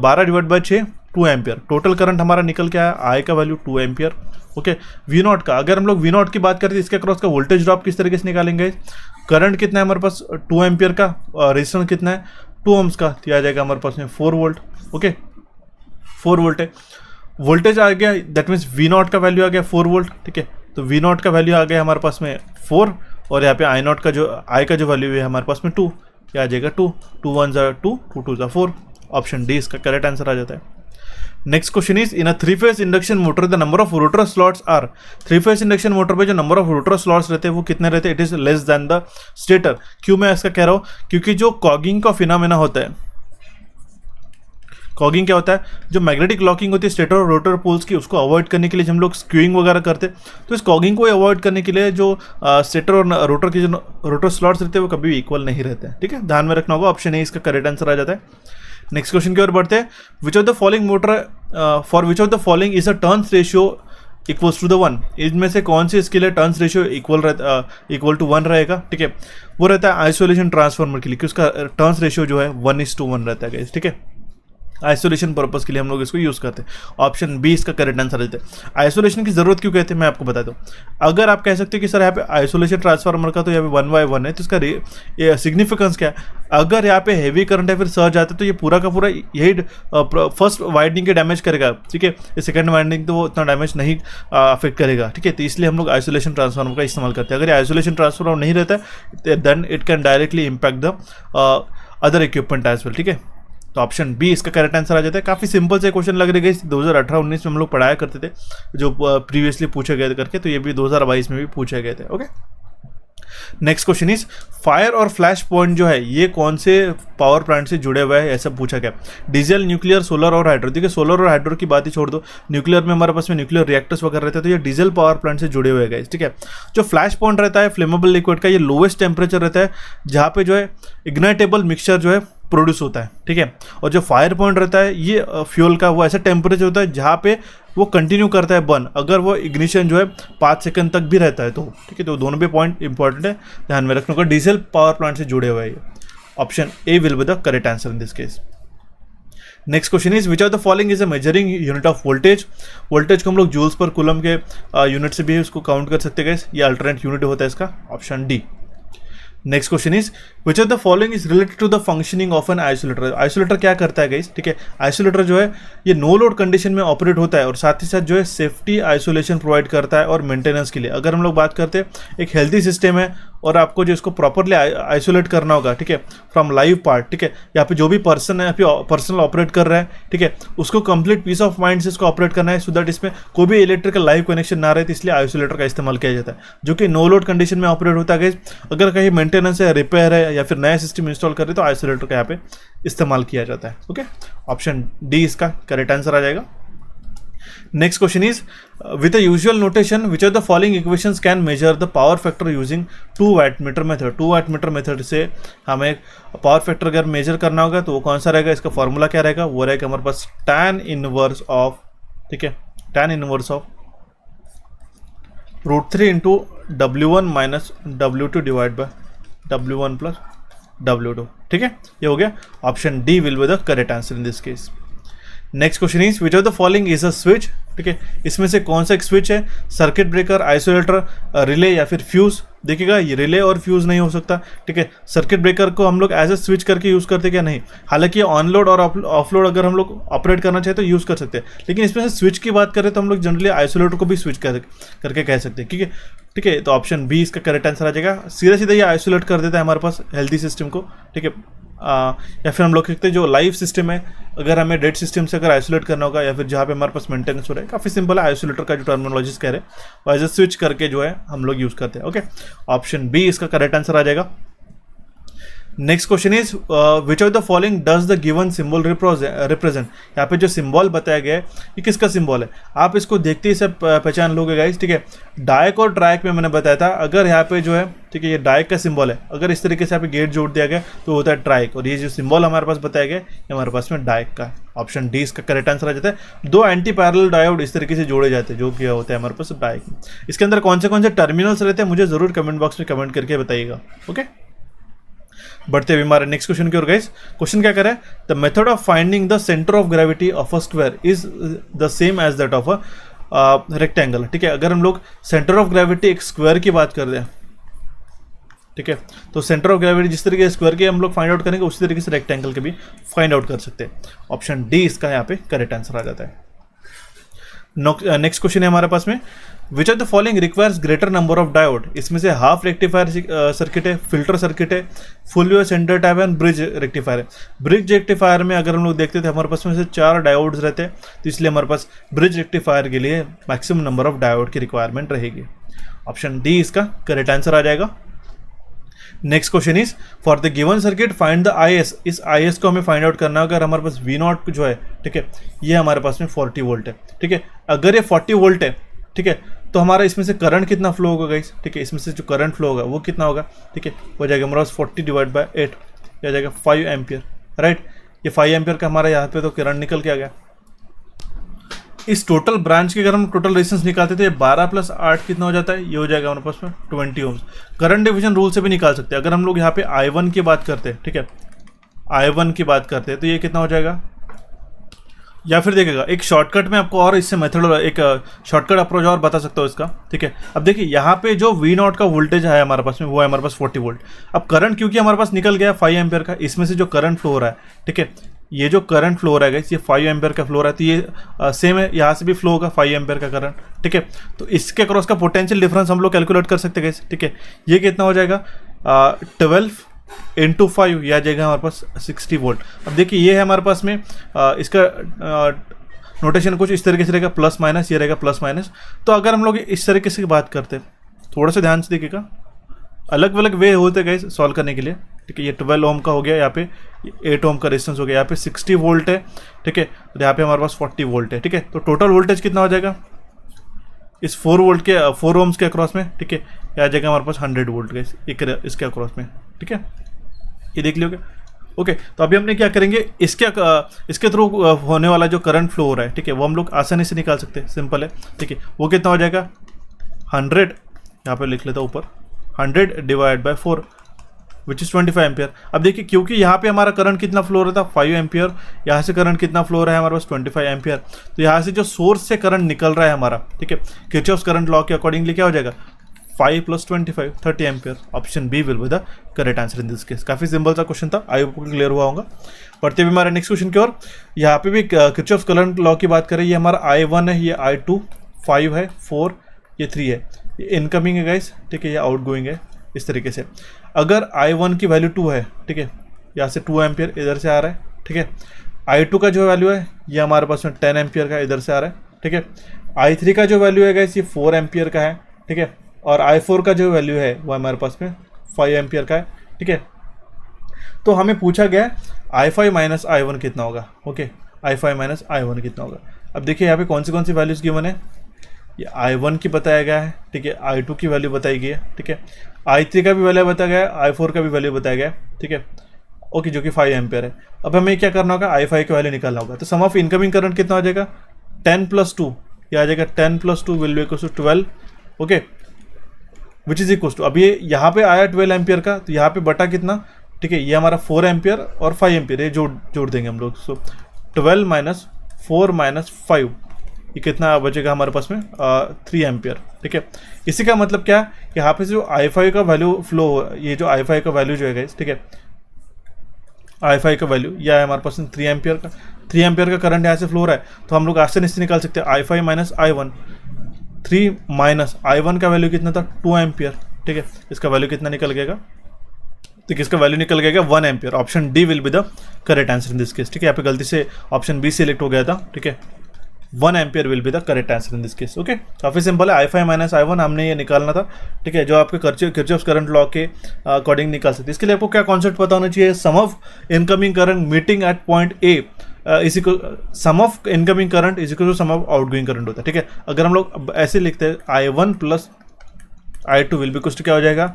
Speaker 1: 12/6 2 एम्पियर। टोटल करंट हमारा निकल के आया आई का value 2 ampere. Okay, V naught का अगर हम लोग वी नॉट की बात करें तो इसके अक्रॉस का वोल्टेज ड्रॉप किस तरीके से निकालेंगे। करंट कितना है हमारे पास 2 एम्पियर का, रेजिस्टेंस कितना है 2 ओम्स का, तो आ जाएगा हमारे पास में 4 वोल्ट। ओके, 4 वोल्ट है, वोल्टेज आ गया, दैट मीन्स वी नॉट का वैल्यू आ गया 4 वोल्ट। ठीक है, तो वी नॉट का वैल्यू आ गया हमारे पास में 4, और यहाँ पे आई नॉट का जो आई का जो वैल्यू है हमारे पास में 2, क्या आ जाएगा 2, 2 1 ज़ा 2, 2 2 ज़ा 4। ऑप्शन डी इसका करेक्ट आंसर आ जाता है। Next question is in a three phase induction motor the number of rotor slots are. Three phase induction motor पे जो नंबर ऑफ रोटर स्लॉट्स रहते हैं वो कितने रहते हैं, it is less than the stator. क्यों मैं इसका कह रहा हूँ, क्योंकि जो कॉगिंग का फिनोमेना होता है, कॉगिंग क्या होता है, जो मैग्नेटिक लॉकिंग होती है स्टेटर और रोटर पोल्स की, उसको अवॉइड करने के लिए हम लोग स्क्यूइंग वगैरह करते हैं। तो इस कॉगिंग को अवॉइड करने के लिए जो स्टेटर और रोटर के जो रोटर स्लॉट्स रहते हैं वो कभी भी इक्वल नहीं रहते हैं। ठीक है, ध्यान में रखना होगा। ऑप्शन ए इसका करेक्ट आंसर आ जाता है। नेक्स्ट क्वेश्चन की ओर बढ़ते हैं। Which of the following motor for which of the following is a turns ratio equals to the 1। इनमें से कौन सी इसके लिए टर्न्स रेशियो इक्वल टू 1 रहेगा। ठीक है, वो रहता है आइसोलेशन ट्रांसफार्मर के लिए, कि उसका टर्न्स रेशियो जो है 1:1 रहता है। ठीक है, आइसोलेशन पर्पस के लिए हम लोग इसको यूज़ करते हैं। ऑप्शन बी इसका करेक्ट आंसर देते हैं। आइसोलेशन की जरूरत क्यों कहते हैं मैं आपको बता दूं। अगर आप कह सकते हो कि सर यहाँ पे आइसोलेशन ट्रांसफार्मर का तो यहाँ पे 1/1 है, तो इसका सिग्निफिकेंस क्या है। अगर यहाँ पे हैवी करंट है फिर सर्ज आता है तो ये पूरा का पूरा यही फर्स्ट वाइंडिंग के डैमेज करेगा। ठीक है, सेकंड वाइंडिंग तो वो इतना डैमेज नहीं अफेक्ट करेगा। ठीक है, तो इसलिए हम लोग आइसोलेशन ट्रांसफार्मर का इस्तेमाल करते हैं। अगर आइसोलेशन ट्रांसफार्मर नहीं रहता है then it can directly impact the other equipment as well. ठीक है, तो ऑप्शन बी इसका करेक्ट आंसर आ जाता है। काफ़ी सिंपल से क्वेश्चन लग रहे हैं, 2018-19 में हम लोग पढ़ाया करते थे जो प्रीवियसली पूछे गए थे करके, तो ये भी 2022 में भी पूछे गए थे। Okay, next question is fire और फ्लैश पॉइंट जो है ये कौन से पावर प्लांट से जुड़े हुए हैं, ऐसा पूछा गया। डीजल, न्यूक्लियर, सोलर और हाइड्रो। देखिए सोलर और हाइड्रो की बात ही छोड़ दो, न्यूक्लियर में हमारे पास में न्यूक्लियर रिएक्टर्स वगैरह रहते हैं, तो ये डीजल पावर प्लांट से जुड़े हुए गए। ठीक है, जो फ्लैश पॉइंट रहता है फ्लेमेबल लिक्विड का, ये लोवेस्ट टेम्परेचर रहता है जहाँ पे जो है इग्नाइटेबल मिक्सचर जो है प्रोड्यूस होता है। ठीक है, और जो फायर पॉइंट रहता है ये फ्यूल का वो ऐसा टेम्परेचर होता है जहाँ पे वो कंटिन्यू करता है बर्न, अगर वो इग्निशन जो है 5 सेकंड तक भी रहता है तो। ठीक है, तो दोनों भी पॉइंट इंपॉर्टेंट है, ध्यान में रखने का। डीजल पावर प्लांट से जुड़े हुए हैं। Option A will be the correct answer in this case. Next question is which of the following is a measuring unit of voltage. Voltage को हम लोग जूल्स पर कूलम के यूनिट से भी उसको काउंट कर सकते हैं, ये अल्टरनेट यूनिट होता है इसका। Option D. Next question is which of the following is related to the functioning of an isolator. Isolator क्या करता है गाइस। ठीक है, आइसोलेटर जो है ये नो लोड कंडीशन में ऑपरेट होता है और साथ ही साथ जो है सेफ्टी आइसोलेशन प्रोवाइड करता है और मेंटेनेंस के लिए। अगर हम लोग बात करते हैं एक हेल्थी सिस्टम है और आपको जो इसको प्रॉपरली आइसोलेट करना होगा, ठीक है, फ्रॉम लाइव पार्ट। ठीक है, यहाँ पे जो भी पर्सन है पर्सनल ऑपरेट कर रहा है, ठीक है, उसको कंप्लीट पीस ऑफ माइंड से इसको ऑपरेट करना है, सो दैट इसमें कोई भी इलेक्ट्रिकल लाइव कनेक्शन ना रहे, तो इसलिए आइसोलेटर का इस्तेमाल किया जाता है, जो कि नो लोड कंडीशन में ऑपरेट होता है। अगर कहीं मेंटेनेंस है, रिपेयर है या फिर नया सिस्टम इंस्टॉल कर रहे तो आइसोलेटर का यहाँ पे इस्तेमाल किया जाता है। ओके, ऑप्शन डी इसका करेक्ट आंसर आ जाएगा। Next question is with the usual notation which of the following equations can measure the power factor using 2 wattmeter method. 2 wattmeter method से हमें पावर फैक्टर अगर मेजर करना होगा तो वो कौन सा रहेगा, इसका फॉर्मूला क्या रहेगा, वो रहेगा हमारे पास tan इनवर्स ऑफ, ठीक है, tan inverse of √3 into W1 minus W2 divide by W1 plus W2। ठीक है, ये हो गया। Option D will be the correct answer in this case. Next question is which of the following is a switch. ठीक है, इसमें से कौन सा एक स्विच है, सर्किट ब्रेकर, आइसोलेटर, रिले या फिर फ्यूज। देखिएगा ये रिले और फ्यूज नहीं हो सकता। ठीक है, सर्किट ब्रेकर को हम लोग एज ए स्विच करके यूज़ करते क्या, नहीं। हालांकि ऑन लोड और ऑफ लोड अगर हम लोग ऑपरेट करना चाहे तो यूज़ कर सकते हैं, लेकिन इसमें से स्विच की बात करें तो हम लोग जनरली आइसोलेटर को भी स्विच करके कह सकते हैं। ठीक है, ठीक है, तो ऑप्शन बी इसका करेक्ट आंसर आ जाएगा। सीधा सीधा ये आइसोलेट कर देता है हमारे पास हेल्थी सिस्टम को। ठीक है, या फिर हम लोग कहते हैं जो लाइव सिस्टम है, अगर हमें डेड सिस्टम से अगर आइसोलेट करना होगा या फिर जहाँ पे हमारे पास मेंटेनेंस हो रहा है, काफ़ी सिंपल है। आइसोलेटर का जो टर्मिनोलॉजीज कह रहे हैं वो एज ए स्विच करके जो है हम लोग यूज़ करते हैं। ओके, ऑप्शन बी इसका करेक्ट आंसर आ जाएगा। Next question is which of the following does the given symbol represent. यहाँ पे जो सिंबल बताया गया है ये किसका सिंबल है, आप इसको देखते ही सब पहचान लोगे गाइस, ठीक है। डायक और ट्रायक में मैंने बताया था, अगर यहाँ पे जो है, ठीक है, ये डायक का सिंबल है, अगर इस तरीके से यहाँ पे गेट जोड़ दिया गया तो होता है ट्रायक, और ये जो सिंबल हमारे पास बताया गया ये हमारे पास में डायक का है। ऑप्शन डी इसका करेक्ट आंसर आ जाता है। दो एंटी पैरेलल डायोड इस तरीके से जोड़े जाते हैं जो कि होता है हमारे पास डायक। इसके अंदर कौन से टर्मिनल्स रहते हैं मुझे जरूर कमेंट बॉक्स में कमेंट करके बताइएगा। ओके, बढ़ते हुए हमारे नेक्स्ट क्वेश्चन की ओर गाइस। क्वेश्चन क्या करे, the method of finding the centre of gravity of a square is the same as that of a rectangle. ठीक है, अगर हम लोग सेंटर ऑफ ग्रेविटी एक स्क्वायर की बात कर रहे हैं, ठीक है, तो सेंटर ऑफ ग्रेविटी जिस तरीके से स्क्वायर के हम लोग फाइंड आउट करेंगे उसी तरीके से रेक्टेंगल के भी फाइंड आउट कर सकते हैं। ऑप्शन डी इसका यहाँ पे करेक्ट आंसर आ जाता है। नेक्स्ट क्वेश्चन है हमारे पास में, which of the following requires greater number of diode. इसमें से हाफ रेक्टिफायर सर्किट है, फिल्टर सर्किट है, full wave centre type and bridge rectifier है। ब्रिज रेक्टिफायर में अगर हम लोग देखते थे हमारे पास में से 4 डायोड्स रहते हैं, तो इसलिए हमारे पास ब्रिज रेक्टिफायर के लिए मैक्सिमम नंबर ऑफ डायोड की रिक्वायरमेंट रहेगी। ऑप्शन डी इसका करेक्ट आंसर आ जाएगा। Next question is, for the given circuit find the IS। इस IS को हमें फाइंड आउट करना होगा। अगर हमारे पास V0 जो है, ठीक है, ये हमारे पास में 40 वोल्ट है, ठीक है। अगर ये 40 वोल्ट है, ठीक है, तो हमारा इसमें से करंट कितना फ्लो होगा गाइस, ठीक है, इसमें से जो करंट फ्लो होगा वो कितना होगा, ठीक है, हो जाएगा हमारे पास 40 डिवाइड बाय 8, आ जाएगा 5 एम्पियर, राइट। ये 5 एम्पियर का हमारा यहाँ पे तो करंट निकल के आ गया। इस टोटल ब्रांच की अगर हम टोटल रेजिस्टेंस निकालते थे 12 + 8 कितना हो जाता है, ये हो जाएगा हमारे पास में 20 ओम्स। करंट डिवीजन रूल से भी निकाल सकते हैं। अगर हम लोग यहाँ पे I1 की बात करते हैं, ठीक है, I1 की बात करते हैं तो ये कितना हो जाएगा, या फिर देखिएगा एक शॉर्टकट में आपको और इससे मेथड एक शॉर्टकट अप्रोच और बता सकता हूँ इसका, ठीक है। अब देखिए यहाँ पे जो V0 का वोल्टेज है हमारे पास में वो है हमारे पास 40 वोल्ट। अब करंट क्योंकि हमारे पास निकल गया 5 एम्पियर का, इसमें से जो करंट फ्लो हो रहा है, ठीक है, ये जो करंट फ्लो हो रहा है ये 5 एम्पियर का फ्लो हो रहा है, तो ये सेम है, यहाँ से भी फ्लो होगा 5 एम्पियर का करंट, ठीक है। तो इसके क्रॉस का पोटेंशियल डिफरेंस हम लोग कैलकुलेट कर सकते हैं, ठीक है। ये कितना हो जाएगा 12 × 5, यह आ जाएगा हमारे पास 60 वोल्ट। अब देखिए ये है हमारे पास में इसका नोटेशन कुछ इस तरीके से रहेगा, प्लस माइनस, ये रहेगा प्लस माइनस। तो अगर हम लोग इस तरीके से बात करते हैं, थोड़ा सा ध्यान से देखिएगा, अलग अलग वे होते हैं गाइस सॉल्व करने के लिए, ठीक है। ये 12 ओम का हो गया, यहाँ पे 8 ओम का रेजिस्टेंस हो गया, यहाँ पे 60 वोल्ट है, ठीक है, तो यहाँ पे हमारे पास 40 वोल्ट है, ठीक है। तो टोटल वोल्टेज कितना हो जाएगा इस 4 ओम्स के अक्रॉस में, ठीक है, ये आ जाएगा हमारे पास 100 वोल्ट गाइस इसके अक्रॉस में, ठीक है, ये देख लियोगे। ओके, तो अभी हमने क्या करेंगे, इसके थ्रू होने वाला जो करंट फ्लो हो रहा है, ठीक है, वो हम लोग आसानी से निकाल सकते हैं, सिंपल है, ठीक है। वो कितना हो जाएगा 100, यहाँ पे लिख लेता हूँ ऊपर, 100 divide by 4 which is 25 ampere. अब देखिए क्योंकि यहाँ पे हमारा करंट कितना फ्लो हो रहा था 5 एम्पियर, यहाँ से करंट कितना फ्लो हो रहा है हमारे पास 25 एम्पियर, तो यहाँ से जो सोर्स से करंट निकल रहा है हमारा, ठीक है, किरचॉफ्स करंट लॉ के अकॉर्डिंगली क्या हो जाएगा 5 + 25 30 ampere. Option B will be the correct answer in this case. काफ़ी सिंपल सा क्वेश्चन था, आई होप क्लियर हुआ होगा। पढ़ते हुए हमारे नेक्स्ट क्वेश्चन की ओर, यहाँ पे भी किरचॉफ्स करंट लॉ की बात करें, ये हमारा I1 है, ये I2, 5 है, 4, ये 3 है, ये इनकमिंग है गाइस, ठीक है, ये आउटगोइंग है। इस तरीके से अगर I1 की वैल्यू 2 है, ठीक है, यहाँ से 2 एम्पियर इधर से आ रहा है, ठीक है। I2 का जो वैल्यू है ये हमारे पास में 10 एम्पियर का इधर से आ रहा है, ठीक है। I3 का जो वैल्यू है गाइस ये 4 एम्पियर का है, ठीक है, और I4 का जो वैल्यू है वो हमारे पास में 5 एम्पियर का है, ठीक है। तो हमें पूछा गया I5 - I1 कितना होगा, ओके, I5 - I1 कितना होगा। अब देखिए यहाँ पे कौन सी वैल्यूज़ गिवन है, ये I1 की बताया गया है, ठीक है, I2 की वैल्यू बताई गई है, ठीक है, I3 का भी वैल्यू बताया गया है, I4 का भी वैल्यू बताया गया है, ठीक है, ओके, जो कि 5 एम्पियर है। अब हमें क्या करना होगा I5 की वैल्यू निकालना होगा। तो सम ऑफ इनकमिंग करंट कितना हो जाएगा 10 + 2, ये आ जाएगा 10 + 2 will be equal to 12, okay, which is equal to, अब ये यहाँ पे आया 12 एम्पियर का, तो यहाँ पे बटा कितना, ठीक है, ये हमारा 4 एम्पियर और 5 एम्पियर, ये जोड़ देंगे हम लोग। सो 12 - 4 - 5, ये कितना बचेगा हमारे पास में 3 एम्पियर, ठीक है। इसी का मतलब क्या है कि यहाँ पे जो I5 का वैल्यू फ्लो, ये जो I5 का वैल्यू जो है गाइस, ठीक है, I5 का वैल्यू यह है हमारे पास 3 एम्पियर का, 3 एम्पियर का करंट यहाँ से फ्लो हो रहा है, तो हम लोग आसानी से निकाल सकते हैं I5 - I1। 3 - I1 का वैल्यू कितना था 2 एम्पियर, ठीक है, इसका वैल्यू कितना निकल गएगा, तो किसका वैल्यू निकल गएगा 1 ampere. Option D will be the correct answer in this case, ठीक है। यहाँ पे गलती से ऑप्शन बी सिलेक्ट हो गया था, ठीक है, 1 ampere will be the correct answer in this case. Okay, काफ़ी सिंपल है, I5 माइनस I1 हमने ये निकालना था, ठीक है, जो आपके किरचॉफ्स करंट लॉ के अकॉर्डिंग निकाल सकते हैं। इसके लिए आपको क्या कॉन्सेप्ट पता होना चाहिए, sum of incoming current meeting at point A इसी को sum of incoming current is equal to sum of outgoing current होता है, ठीक है। अगर हम लोग ऐसे लिखते हैं I1 plus I2 will be equal to क्या हो जाएगा,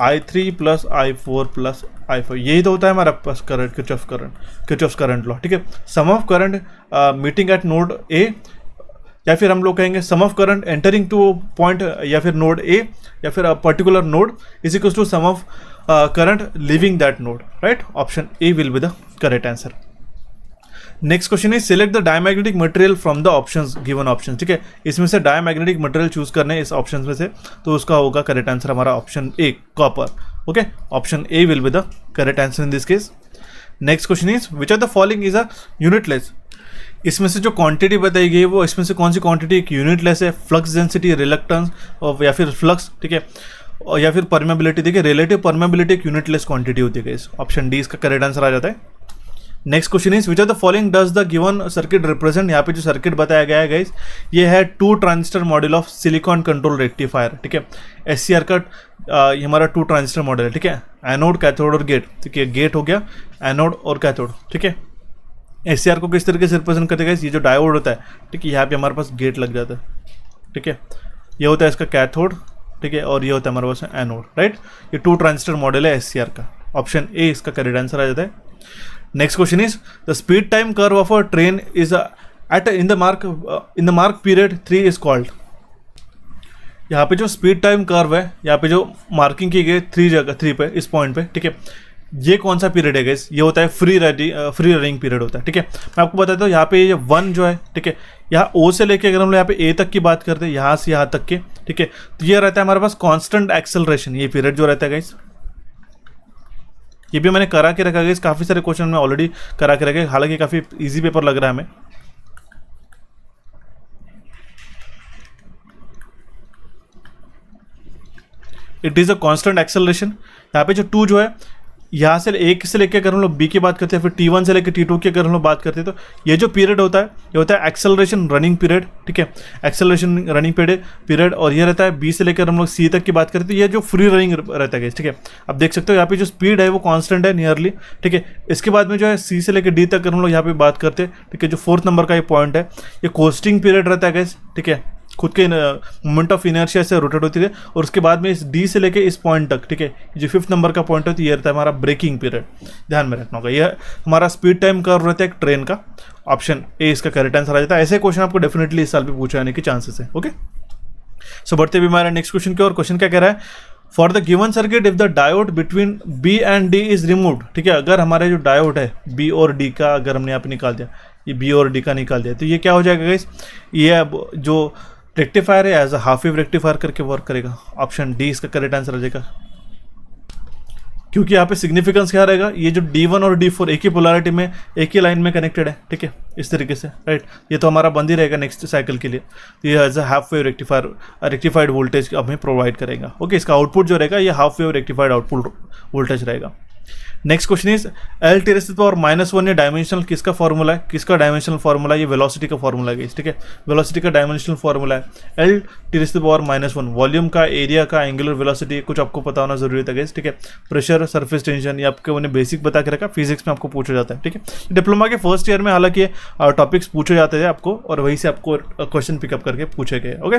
Speaker 1: I3 plus I4 plus I5, यही तो होता है हमारा पास करंट, किरचॉफ्स करंट लॉ, ठीक है। Sum of current meeting at node A, या फिर हम लोग कहेंगे sum of current entering to point या फिर नोड ए या फिर particular node is equal to sum of current leaving that node, right. Option A will be the correct answer. Next question is select the diamagnetic material from the options given option, ठीक है। इसमें से डायमैग्नेटिक मटेरियल चूज करने इस ऑप्शन में से, तो उसका होगा करेक्ट आंसर हमारा option A, copper. Okay, option A will be the correct answer in this case. Next question is which are the following is a unitless. इसमें से जो क्वांटिटी बताई गई है वो इसमें से कौन सी क्वांटिटी एक यूनिटलेस है, फ्लक्स डेंसिटी, रिलक्टेंस या फिर फ्लक्स, ठीक है, और या फिर परमेबिलिटी। देखिए रिलेटिव परमेबिलिटी एक यूनिटलेस क्वांटिटी होती है गाइस, ऑप्शन डी इसका करेक्ट आंसर आ जाता है। Next question is which are the following does the given circuit represent. यहाँ पे जो सर्किट बताया गया है गाइस ये है 2 transistor model of silicon control rectifier, ठीक है। SCR का ये हमारा 2 ट्रांजिस्टर मॉडल है, ठीक है। एनोड, कैथोड और गेट, ठीक है, गेट हो गया, एनोड और कैथोड, ठीक है। SCR को किस तरीके से रिप्रेजेंट करते हैं, ये जो डायोड होता है, ठीक है, यहाँ पे हमारे पास गेट लग जाता है, ठीक है, ये होता है इसका कैथोड, ठीक है, और ये होता है हमारे पास एनोड, राइट। ये 2 ट्रांजिस्टर मॉडल है SCR का, ऑप्शन ए इसका करेक्ट आंसर आ जाता है। Next question is the speed time curve of a train is at in the mark period 3 is called. यहाँ पे जो स्पीड टाइम कर्व है, यहाँ पे जो मार्किंग की गई 3 पे, इस पॉइंट पे, ठीक है, ये कौन सा पीरियड है गाइस, ये होता है फ्री रनिंग पीरियड होता है, ठीक है। मैं आपको बताता हूँ यहाँ पे ये 1 जो है, ठीक है, यहाँ O से लेके अगर हम लोग यहाँ पे A तक की बात करते हैं, यहाँ से यहाँ तक के, ठीक है, तो ये रहता है हमारे पास कांस्टेंट एक्सेलरेशन, ये पीरियड जो रहता है गाइस, ये भी मैंने करा के रखा गाइस, काफ़ी सारे क्वेश्चन में ऑलरेडी करा के रखे, हालांकि काफ़ी इजी पेपर लग रहा है हमें। It is a constant acceleration. यहाँ पे जो 2 जो है, यहाँ से एक से लेकर अगर हम लोग बी की बात करते हैं, फिर T1 से लेकर T2 की अगर हम लोग बात करते हैं, तो ये जो पीरियड होता है ये होता है एक्सेलरेशन रनिंग पीरियड, ठीक है, एक्सेलरेशन रनिंग पीरियड। और ये रहता है बी से लेकर हम लोग सी तक की बात करते हैं, ये जो फ्री रनिंग रहता है, ठीक है। अब देख सकते हो यहाँ पे जो स्पीड है वो कांस्टेंट है नियरली, ठीक है। इसके बाद में जो है सी से लेकर डी तक अगर हम लोग यहाँ पे बात करते हैं, ठीक है, जो 4th नंबर का ये पॉइंट है, ये कोस्टिंग पीरियड रहता है गाइस, ठीक है, खुद के मोमेंट ऑफ इनर्शिया से रोटेट होती है। और उसके बाद में इस डी से लेके इस पॉइंट तक, ठीक है, जो 5th नंबर का पॉइंट है, तो ये रहता है हमारा ब्रेकिंग पीरियड, ध्यान में रखना होगा। ये हमारा स्पीड टाइम कर्व रहता है एक ट्रेन का, ऑप्शन ए इसका करेक्ट आंसर आ जाता है। ऐसे क्वेश्चन आपको डेफिनेटली इस साल भी पूछे जाने के चांसेस है। ओके, सो बढ़ते भी हमारे नेक्स्ट क्वेश्चन की और। क्वेश्चन क्या कह रहा है, for the given circuit if the diode between B and D is removed, ठीक है, अगर हमारे जो डायोड है बी और डी का अगर हमने यहाँ पे निकाल दिया, ये बी और डी का निकाल दिया, तो ये क्या हो जाएगा गाइस, ये जो रेक्टिफायर है as a half wave rectifier करके वर्क करेगा, ऑप्शन डी इसका करेक्ट आंसर आ जाएगा। क्योंकि यहाँ पे सिग्निफिकेंस क्या रहेगा, ये जो D1 और D4 एक ही पोलैरिटी में एक ही लाइन में कनेक्टेड है, ठीक है, इस तरीके से, राइट। ये तो हमारा बंद ही रहेगा नेक्स्ट साइकिल के लिए, तो ये as a half wave rectified voltage हमें प्रोवाइड करेगा। ओके, इसका आउटपुट जो रहेगा ये half wave rectified output voltage रहेगा। Next question is L T raise to the power -1 ये डायमेंशनल किसका फॉर्मूला है, किसका डायमेंशनल फॉर्मूला है, ये वेलोसिटी का फॉर्मूला है, ठीक है, वेलोसिटी का डायमेंशनल फॉर्मूला है। L T raise to the power -1 volume का, एरिया का, एंगुलर वेलोसिटी, कुछ आपको पता होना जरूरी होता है, ठीक है। प्रेशर, सरफेस टेंशन, ये आपके उन्हें बेसिक बता के रखा, फिजिक्स में आपको पूछा जाता है, ठीक है। डिप्लोमा के फर्स्ट ईयर में हालांकि टॉपिक्स पूछे जाते थे आपको, और वहीं से आपको क्वेश्चन पिकअप करके पूछे गए। ओके,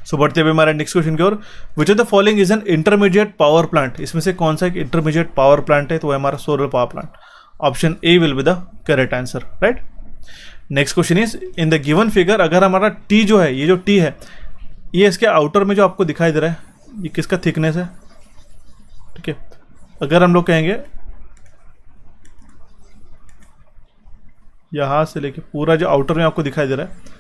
Speaker 1: सो बढ़ते हुए हमारे नेक्स्ट क्वेश्चन की ओर। Which of the following is an intermediate power plant, इसमें से कौन सा एक इंटरमीडिएट पावर प्लांट है, तो वो हमारा solar power plant, option A will be the correct answer, right. Next question is in the given figure अगर हमारा टी जो है, ये जो टी है, ये इसके आउटर में जो आपको दिखाई दे रहा है, ये किसका थिकनेस है, ठीक है। अगर हम लोग कहेंगे यहां से लेके पूरा जो आउटर में आपको दिखाई दे रहा है,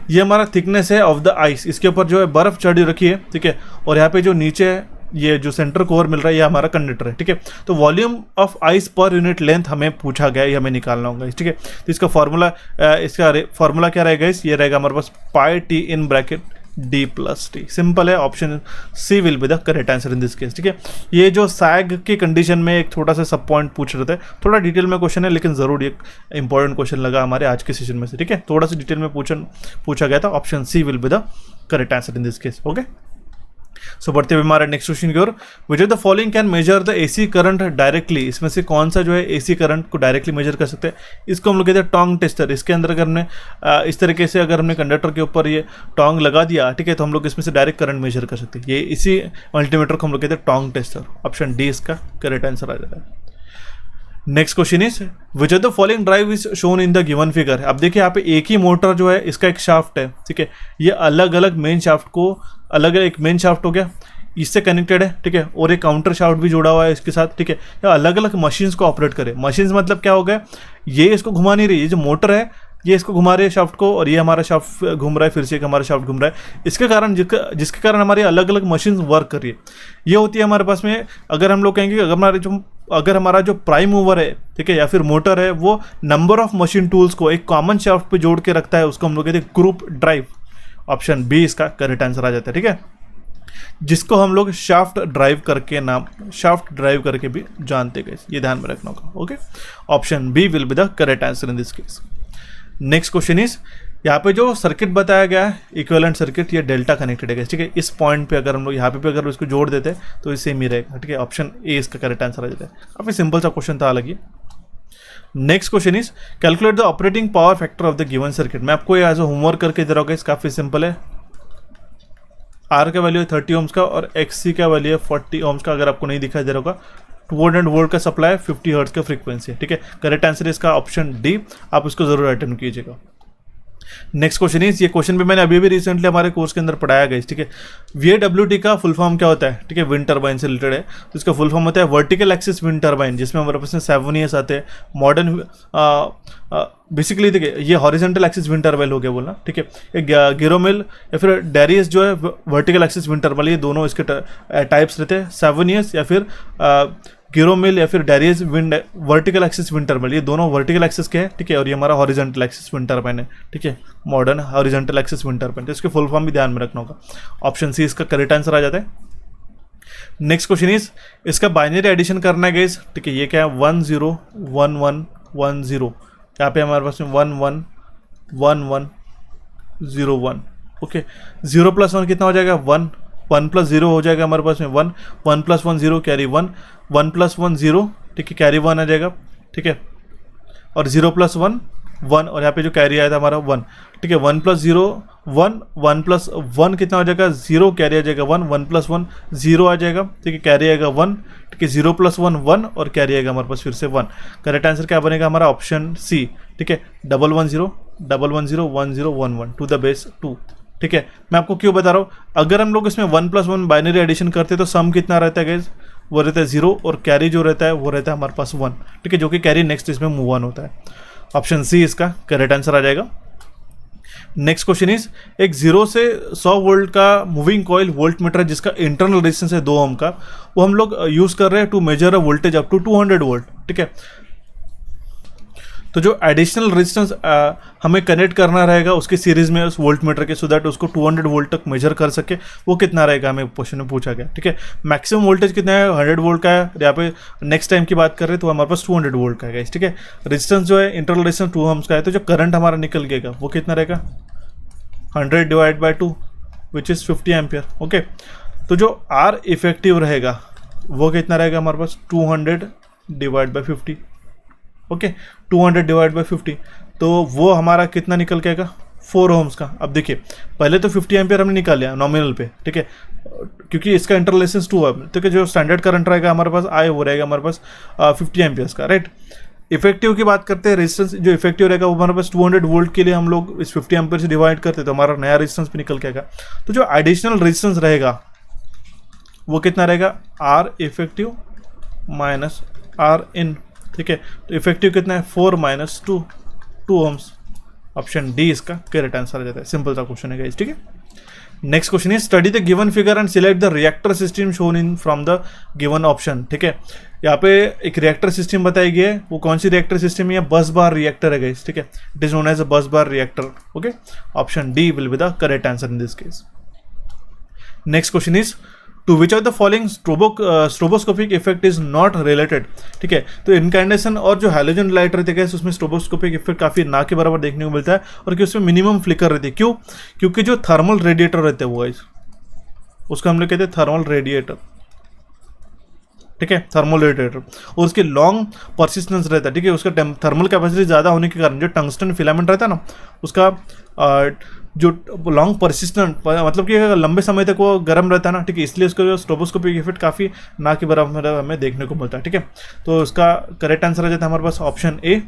Speaker 1: ये हमारा थिकनेस है ऑफ द आइस, इसके ऊपर जो है बर्फ चढ़ी रखी है, ठीक है। और यहाँ पे जो नीचे है, ये जो सेंटर कोर मिल रहा है, ये हमारा कंडक्टर है, ठीक है। तो volume of ice per unit length हमें पूछा गया है, ये हमें निकालना होगा, ठीक है। तो इसका फॉर्मूला क्या रहेगा, ये रहेगा हमारे पास pi T in bracket D plus T, simple है, option C will be the correct answer in this case. ठीक है, ये जो सैग की कंडीशन में एक थोड़ा सा सब पॉइंट पूछ रहे थे, थोड़ा डिटेल में क्वेश्चन है लेकिन जरूर एक इंपॉर्टेंट क्वेश्चन लगा हमारे आज के सेशन में से। ठीक है, थोड़ा सा डिटेल में पूछा गया था, option C will be the correct answer in this case. Okay, so बढ़ते हुए हमारे नेक्स्ट क्वेश्चन की ओर, which of the following can measure the AC current directly, इसमें से कौन सा जो है एसी करंट को डायरेक्टली मेजर कर सकते हैं? इसको हम लोग कहते हैं टोंग टेस्टर। इसके अंदर अगर हमने इस तरीके से अगर हमने कंडक्टर के ऊपर ये टोंग लगा दिया, ठीक है, तो हम लोग इसमें से डायरेक्ट करंट मेजर कर सकते हैं। ये इसी मल्टीमीटर को हम लोग कहते हैं टोंग टेस्टर। ऑप्शन डी इसका करेक्ट आंसर आ जाता है। Next question is which of the following drive is shown in the given figure. अब देखिए यहाँ पे एक ही मोटर जो है, इसका एक शाफ्ट है, ठीक है, ये अलग अलग मेन शाफ्ट को, अलग एक मेन शाफ्ट हो गया, इससे कनेक्टेड है, ठीक है, और एक काउंटर शाफ्ट भी जुड़ा हुआ है इसके साथ, ठीक है, या अलग अलग मशीन्स को ऑपरेट करे। मशीन्स मतलब क्या हो गया, ये इसको घुमा नहीं रही, ये जो मोटर है ये इसको घुमा रही है शाफ्ट को, और ये हमारा शाफ्ट घूम रहा है, फिर से एक हमारा शाफ्ट घूम रहा है। इसके कारण जिसके कारण हमारी अलग अलग मशीन वर्क कर रही है। ये होती है हमारे पास में, अगर हम लोग कहेंगे कि अगर हमारा जो प्राइम मूवर है, ठीक है, या फिर मोटर है, वो नंबर ऑफ मशीन टूल्स को एक कॉमन शाफ्ट पे जोड़ के रखता है, उसको हम लोग कहते हैं ग्रुप ड्राइव। ऑप्शन बी इसका करेक्ट आंसर आ जाता है। ठीक है, जिसको हम लोग शाफ्ट ड्राइव करके भी जानते गए, ये ध्यान में रखना होगा। Okay, option B will be the correct answer in this case. Next question is, यहाँ पे जो सर्किट बताया गया है इक्विवेलेंट सर्किट, ये डेल्टा कनेक्टेड है, ठीक है, इस पॉइंट पे अगर हम लोग यहाँ पे अगर इसको जोड़ देते हैं तो ये सेम ही रहेगा। ठीक है, ऑप्शन ए इसका करेक्ट आंसर आ जाता है। काफी सिंपल सा क्वेश्चन था, अलग ही। Next question is calculate the operating power factor of the given circuit. मैं आपको ये एज अ होमवर्क करके दे रहा हूँ, काफी सिंपल है। आर का वैल्यू है 30 ओम्स का और एक्सी का वैल्यू है 40 ओम्स का, अगर आपको नहीं दिखाई दे रहा होगा। 200 वोल्ट का सप्लाई, 50 हर्ट्ज का फ्रीक्वेंसी है। ठीक है, करेक्ट आंसर है इसका ऑप्शन डी, आप इसको जरूर अटेम्प्ट कीजिएगा। नेक्स्ट क्वेश्चन इज, ये क्वेश्चन भी मैंने अभी रिसेंटली हमारे कोर्स के अंदर पढ़ाया गया। ठीक है, VAWT का फुल फॉर्म क्या होता है? ठीक है, विंड टर्बाइन से रिलेटेड है, तो इसका फुल फॉर्म होता है वर्टिकल एक्सिस विंड टर्बाइन, जिसमें हमारे पास में 7 ईयर्स आते हैं। मॉडर्न बेसिकली देखिए ये हॉरिजॉन्टल एक्सिस विंड टर्बाइन हो गया बोलना। ठीक है, ये गिरोमिल या फिर डेरियस जो है वर्टिकल एक्सिस विंड टर्बाइन, ये दोनों इसके टाइप्स रहते हैं। 7 ईयर्स या फिर गिरोमिल या फिर Darius wind vertical axis wind turbine, ये दोनों वर्टिकल एक्सिस के हैं। ठीक है, और ये हमारा हॉरिजॉन्टल एक्सिस विंड टर्बाइन है। ठीक है, modern horizontal axis wind turbine, तो इसके फुल फॉर्म भी ध्यान में रखना होगा। ऑप्शन सी इसका करेक्ट आंसर आ जाता है। नेक्स्ट क्वेश्चन इज, इसका बाइनरी एडिशन करना है गाइस। ठीक है, ये क्या है 1 0 1 1 1 0, यहाँ पे हमारे पास में 1 1 1 1 0 1। ओके, 0 + 1 कितना हो जाएगा? 1 1 + 0 हो जाएगा हमारे पास में 1 1 + 1 0 कैरी 1 1 + 1 0। ठीक है, कैरी 1 आ जाएगा। ठीक है, और 0 + 1 1, और यहाँ पे जो कैरी आया था हमारा 1। ठीक है, 1 + 0 1 1 + 1 कितना हो जाएगा? 0 कैरी आ जाएगा 1 1 + 1 0 आ जाएगा। ठीक है, कैरी आएगा 1। ठीक है, 0 + 1 1 और कैरी आएगा हमारे पास फिर से 1। करेक्ट आंसर क्या बनेगा हमारा? Option C. ठीक है, 1 1 0 1 1 0 1 0 1 1 टू द बेस 2। ठीक है, मैं आपको क्यों बता रहा हूँ, अगर हम लोग इसमें 1 + 1 बाइनरी एडिशन करते तो सम कितना रहता है गाइस? वो रहता है 0, और कैरी जो रहता है वो रहता है हमारे पास 1। ठीक है, जो कि कैरी नेक्स्ट इसमें मूव ऑन होता है। ऑप्शन सी इसका करेक्ट आंसर आ जाएगा। नेक्स्ट क्वेश्चन इज, एक 0 से 100 वोल्ट का मूविंग कॉइल वोल्ट मीटर जिसका इंटरनल रेजिस्टेंस है 2 ओम का, वो हम लोग यूज कर रहे हैं to measure a voltage up to 200 volt. ठीक है, तो जो एडिशनल रेजिस्टेंस हमें कनेक्ट करना रहेगा उसके सीरीज में उस वोल्ट मीटर के, सो दैट उसको 200 वोल्ट तक मेजर कर सके, वो कितना रहेगा हमें क्वेश्चन में पूछा गया। ठीक है, मैक्सिमम वोल्टेज कितना है? 100 वोल्ट का है। यहाँ पे नेक्स्ट टाइम की बात कर रहे हैं तो हमारे पास 200 वोल्ट का है। ठीक है, रेजिस्टेंस जो है इंटरनल रेजिस्टेंस 2 ओम्स का है, तो जो करंट हमारा निकल गएगा वो कितना रहेगा? 100 / 2 विच इज़ 50 एम्पियर। ओके, तो जो आर इफेक्टिव रहेगा वो कितना रहेगा हमारे पास? 200 / 50। ओके, 200 / 50, तो वो हमारा कितना निकल के आएगा? 4 ओम्स का। अब देखिए, पहले तो 50 एम्पियर हमने निकाल लिया नॉमिनल पे। ठीक है, क्योंकि इसका इंटरनल रेजिस्टेंस 2 है, तो जो स्टैंडर्ड करंट रहेगा हमारे पास आए वो रहेगा हमारे पास 50 एम्पियर्स का, राइट। इफेक्टिव की बात करते हैं, रेजिस्टेंस जो इफेक्टिव रहेगा वो हमारे पास 200 वोल्ट के लिए हम लोग इस 50 एम्पियर से डिवाइड करते तो हमारा नया रेजिस्टेंस भी निकल के आएगा। तो जो एडिशनल रेजिस्टेंस रहेगा वो कितना रहेगा? R effective minus R in. ठीक है, तो इफेक्टिव कितना है? 4 - 2 ओम्स। ऑप्शन डी इसका करेक्ट आंसर आ जाता है। सिंपल सा क्वेश्चन है गाइस। ठीक है, next question is, study the given figure and select the reactor system shown in from the given option. ठीक है, यहाँ पे एक रिएक्टर सिस्टम बताई गई है, वो कौन सी रिएक्टर सिस्टम है? बस बार रिएक्टर है गाइस। ठीक है, it is known as a bus bar reactor. Okay, option D will be the correct answer in this case. Next question is to which of the following stroboscopic effect is not related. ठीक है, तो इनकैंडेशन और जो हैलोजन लाइट रहती है उसमें स्ट्रोबोस्कोपिक इफेक्ट काफ़ी ना के बराबर देखने को मिलता है और कि उसमें मिनिमम फ्लिकर रहती है। क्यों? क्योंकि जो थर्मल रेडिएटर रहते हैं वो गाइस, उसको हम लोग कहते हैं थर्मल रेडिएटर। ठीक है, थर्मल रेडिएटर, और उसकी लॉन्ग परसिस्टेंस रहता है। ठीक है, उसका थर्मल कैपेसिटी ज़्यादा होने के कारण जो टंगस्टन फिलामेंट रहता है ना, उसका जो लॉन्ग परसिस्टेंट मतलब कि लंबे समय तक वो गर्म रहता है ना। ठीक है, इसलिए उसका जो स्ट्रोबोस्कोपिक इफेक्ट काफ़ी ना के बराबर हमें देखने को मिलता है। ठीक है, तो उसका करेक्ट आंसर आ जाता है हमारे पास ऑप्शन ए।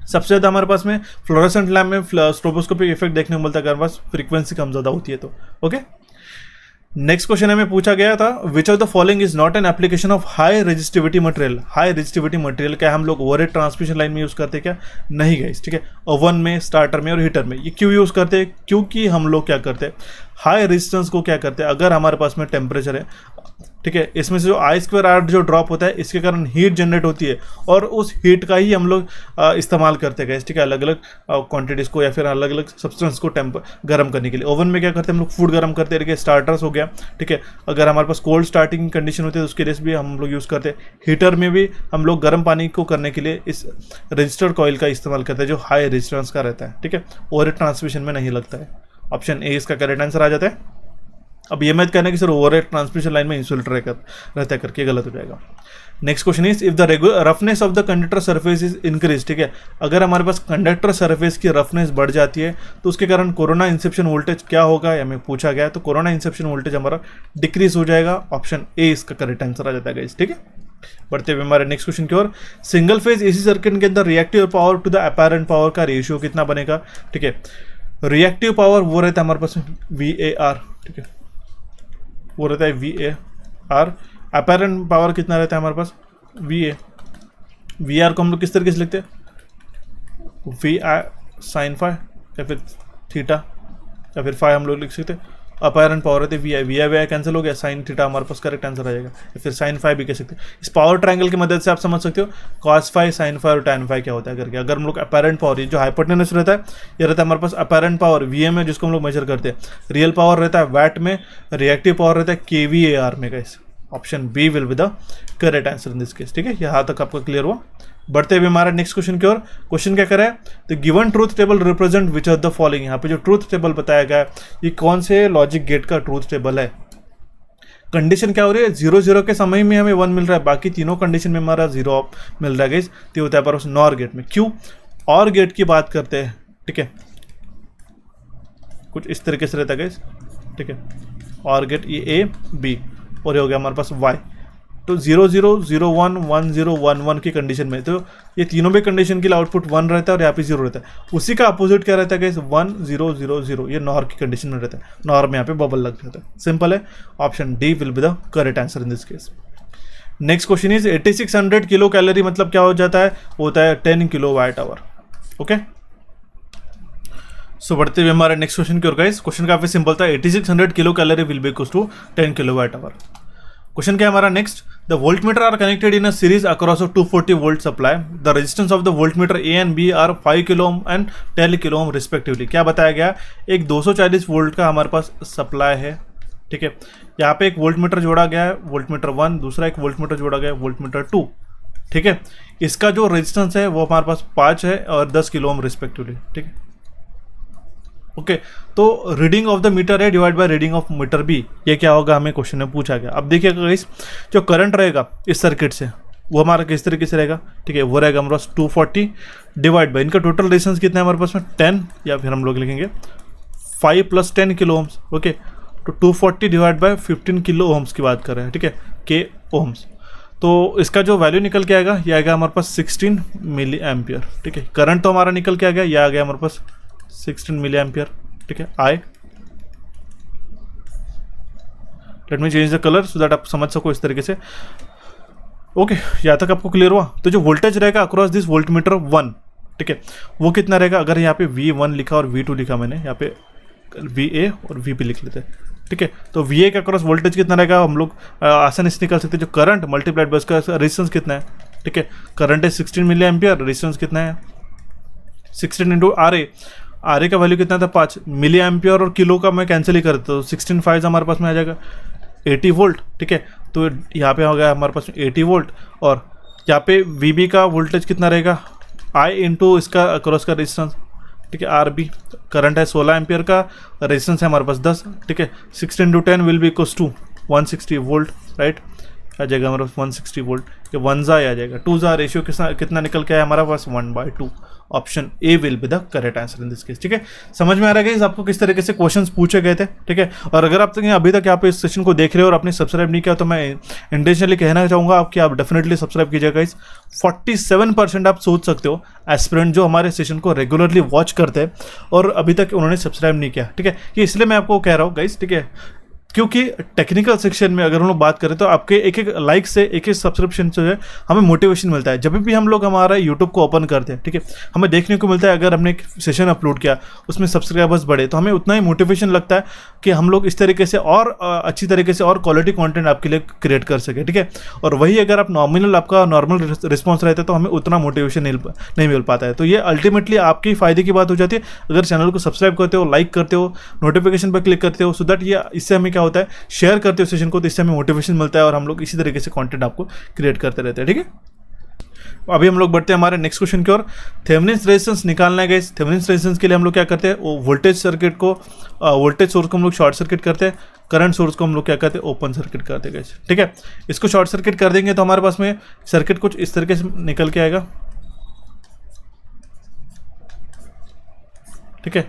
Speaker 1: सबसे ज़्यादा हमारे पास में फ्लोरेसेंट लैम्प में स्ट्रोबोस्कोपिक इफेक्ट देखने को मिलता है, हमारे पास फ्रीक्वेंसी कम ज़्यादा होती है तो। ओके, नेक्स्ट क्वेश्चन हमें पूछा गया था विच of the following is not an application of high resistivity material. High resistivity material क्या हम लोग ओवरहेड ट्रांसमिशन लाइन में यूज़ करते हैं क्या? नहीं गाइस। ठीक है, ओवन में, स्टार्टर में और हीटर में। ये क्यों यूज़ करते हैं? क्योंकि हम लोग क्या करते हैं, हाई रेजिस्टेंस को क्या करते हैं, अगर हमारे पास में टेम्परेचर है, ठीक है, इसमें से जो I²R जो ड्रॉप होता है इसके कारण हीट जनरेट होती है और उस हीट का ही हम लोग इस्तेमाल करते हैं। ठीक है, अलग अलग क्वांटिटीज़ को या फिर अलग अलग सब्सटेंस को गर्म करने के लिए। ओवन में क्या करते हैं हम लोग, फूड गर्म करते हैं। स्टार्टर्स हो गया। ठीक है, अगर हमारे पास कोल्ड स्टार्टिंग कंडीशन होती है तो उसके लिए भी हम लोग यूज़ करते हैं। हीटर में भी हम लोग गर्म पानी को करने के लिए इस रजिस्टर्ड कॉइल का इस्तेमाल करते हैं जो हाई रेजिस्टेंस का रहता है। ठीक है, ओवरहेड ट्रांसमिशन में नहीं लगता है। ऑप्शन ए इसका करेक्ट आंसर आ जाता है। अब ये मत कहना कि सर ओवरहेड ट्रांसमिशन लाइन में इंसुलेटर रहता है करके, गलत हो जाएगा। Next question is if the roughness of the conductor surface is increase. ठीक है, अगर हमारे पास कंडक्टर सरफेस की रफनेस बढ़ जाती है तो उसके कारण कोरोना इंसेप्शन वोल्टेज क्या होगा, हमें पूछा गया है। तो कोरोना इंसेप्शन वोल्टेज हमारा डिक्रीज हो जाएगा। ऑप्शन ए इसका करेक्ट आंसर आ जाता है गाइस। ठीक है, बढ़ते हुए हमारे नेक्स्ट क्वेश्चन की ओर। सिंगल फेज एसी सर्किट के अंदर reactive power to the apparent power का रेशियो कितना बनेगा? ठीक है, रिएक्टिव पावर वो रहता है हमारे पास VAR। ठीक है, वो रहता है VAR। अपैरेंट पावर कितना रहता है हमारे पास? VAR को हम लोग किस तरीके से लिखते हैं? VI sin फाई या फिर थीटा या फिर फाई हम लोग लिख सकते हैं। अपैरेंट पावर रहती है VI कैंसिल हो गया, साइन थीटा हमारे पास करेक्ट आंसर आ जाएगा। या फिर साइन फाई भी कह सकते हैं। इस पावर ट्रायंगल की मदद से आप समझ सकते हो कॉस फाई, साइन फाई और टैन फाई क्या होता है करके। अगर हम लोग अपैरेंट पावर, ये जो हाइपोटेनस रहता है ये रहता है हमारे पास अपैरेंट पावर VM में, जिसको हम लोग मेजर करते हैं। रियल पावर रहता है वैट में, रिएक्टिव पावर रहता है kVAR में guys. Option B will be the correct answer in this case. ठीक है, यहाँ तक आपका क्लियर हुआ। बढ़ते हुए हमारा नेक्स्ट क्वेश्चन की ओर। क्वेश्चन क्या करे, the given truth table represent which of the following. यहाँ पे जो ट्रूथ टेबल बताया गया है ये कौन से लॉजिक गेट का ट्रूथ टेबल है? कंडीशन क्या हो रही है, 0 के समय में हमें 1 मिल रहा है, बाकी तीनों कंडीशन में हमारा 0 मिल रहा है गाइस। तो होता है पर नॉर गेट में। क्यों और गेट की बात करते हैं? ठीक है, कुछ इस तरीके से रहता है गाइस। ठीक है, और गेट ये A B और ये हो गया हमारे पास Y। तो 0 0 0 1 1 0 1 1 की कंडीशन में तो ये तीनों भी कंडीशन के लिए आउटपुट 1 रहता है और यहाँ पे 0 रहता है। उसी का अपोजिट क्या रहता है गाइस, 1 0 0 0। ये नॉर की कंडीशन में रहता है, नॉर में यहाँ पे बबल लग जाता है। सिंपल है, option D will be the correct answer in this case. Next question is 8600 kilo calorie मतलब क्या हो जाता है, होता है 10 kWh। ओके, सो बढ़ते हुए हमारे नेक्स्ट क्वेश्चन की ओर गाइस। क्वेश्चन काफी सिंपल था, 8600 kilo calorie will be equal to 10 kWh। Question क्या है हमारा next, the voltmeter are connected in a series across a 240 volt supply. The resistance of the voltmeter A and B are 5 kilo ohm and 10 kilo ohm respectively. क्या बताया गया, एक 240 वोल्ट का हमारे पास सप्लाई है। ठीक है, यहाँ पे एक वोल्टमीटर जोड़ा गया है, वोल्टमीटर 1, दूसरा एक वोल्टमीटर जोड़ा गया है, वोल्टमीटर 2। ठीक है, इसका जो रेजिस्टेंस है वो हमारे पास 5 है और 10 किलो ओम रिस्पेक्टिवली। ठीक है, ओके, तो रीडिंग ऑफ द मीटर है divide by reading of meter B, ये क्या होगा हमें क्वेश्चन में पूछा गया। अब देखिएगा गाइस, जो करंट रहेगा इस सर्किट से वो हमारा किस तरीके से रहेगा। ठीक है, वो रहेगा हमारे पास 240 डिवाइड बाय इनका टोटल रेजिस्टेंस कितना है हमारे पास में 10, या फिर हम लोग लिखेंगे 5 + 10 किलो ओम्स। ओके, तो 240 डिवाइड बाय 15 किलो ओम्स की बात कर रहे हैं। ठीक है, के ओम्स। तो इसका जो वैल्यू निकल के आएगा ये आएगा हमारे पास 16 मिली एम्पियर। ठीक है, करंट तो हमारा निकल के आ गया, यह आ गया हमारे पास 16 मिली एम्पियर। ठीक है, I let me change the colour so that आप समझ सको इस तरीके से। ओके, यहाँ तक आपको क्लियर हुआ। तो जो वोल्टेज रहेगा अक्रॉस दिस वोल्टमीटर 1, ठीक है, वो कितना रहेगा, अगर यहाँ पे V1 लिखा और V2 लिखा मैंने, यहाँ पे VA और VB लिख लेते हैं। ठीक है, तो VA के अक्रॉस वोल्टेज कितना रहेगा हम लोग आसानी से निकाल सकते हैं। जो करंट मल्टीप्लाइड बाय उसका रेजिस्टेंस कितना है। ठीक है, करंट है 16 मिली एम्पियर, रेजिस्टेंस कितना है 16 × RA। आर ए का वैल्यू कितना था 5 मिली एम्पियर, और किलो का मैं कैंसिल ही कर देता हूँ, 16 5 हमारे पास में आ जाएगा 80 वोल्ट। ठीक है, तो यहाँ पे हो गया हमारे पास 80 वोल्ट, और यहाँ पे वी बी का वोल्टेज कितना रहेगा आई इंटू इसका अक्रॉस का रेजिस्टेंस। ठीक है, आर बी करंट है 16 एम्पियर का, रेजिस्टेंस है हमारे पास 10। ठीक है, 16 into 10 will be equals to 160 volt, right. आ जाएगा हमारे पास 160 वोल्ट, ये 1 ज़ा आ जाएगा, 2 ज़ा रेशियो कितना निकल के आया हमारा पास 1/2। Option A will be the correct answer in this case. ठीक है, समझ में आ रहा है कि आपको किस तरीके से क्वेश्चंस पूछे गए थे। ठीक है, और अगर आप अभी तक यहाँ पे इस सेशन को देख रहे हो और आपने सब्सक्राइब नहीं किया तो मैं इंटेंशनली कहना चाहूँगा आपकी आप डेफिनेटली सब्सक्राइब कीजिएगा। इस 47% आप सोच सकते हो एस्पिरेंट जो हमारे सेशन को रेगुलरली वॉच करते हैं और अभी तक उन्होंने सब्सक्राइब नहीं किया। ठीक है, ये इसलिए मैं आपको कह रहा हूँ गाइस, ठीक है, क्योंकि टेक्निकल सेक्शन में अगर हम लोग बात करें तो आपके एक एक लाइक से एक एक सब्सक्रिप्शन से जो है हमें मोटिवेशन मिलता है। जब भी हम लोग हमारा यूट्यूब को ओपन करते हैं, ठीक है, हमें देखने को मिलता है अगर हमने एक सेशन अपलोड किया उसमें सब्सक्राइबर्स बढ़े तो हमें उतना ही मोटिवेशन लगता है कि हम लोग इस तरीके से और अच्छी तरीके से और क्वालिटी कंटेंट आपके लिए क्रिएट कर सके। ठीक है, और वही अगर आप आपका नॉर्मल रिस्पॉन्स रहता है तो हमें उतना मोटिवेशन नहीं मिल पाता है। तो ये अल्टीमेटली आपके फ़ायदे की बात हो जाती है अगर चैनल को सब्सक्राइब करते हो, लाइक करते हो, नोटिफिकेशन पर क्लिक करते हो, सो दैट ये इससे हमें क्या होता है, शेयर करते हो सेशन को, तो इससे हमें मोटिवेशन मिलता है और हम लोग इसी तरीके से कंटेंट आपको क्रिएट करते रहते हैं। ठीक है, अभी हम लोग बढ़ते हैं हमारे नेक्स्ट क्वेश्चन की ओर। थेवेनिन्स रेजिस्टेंस निकालना है गाइस। थेवेनिन्स रेजिस्टेंस के लिए हम लोग क्या करते हैं, वोल्टेज सर्किट को वोल्टेज सोर्स को हम लोग शॉर्ट सर्किट करते हैं, करंट सोर्स को हम लोग क्या करते हैं, ओपन सर्किट करते हैं गाइस। ठीक है, इसको शॉर्ट सर्किट कर देंगे तो हमारे पास में सर्किट कुछ इस तरीके से निकल के आएगा। ठीक है,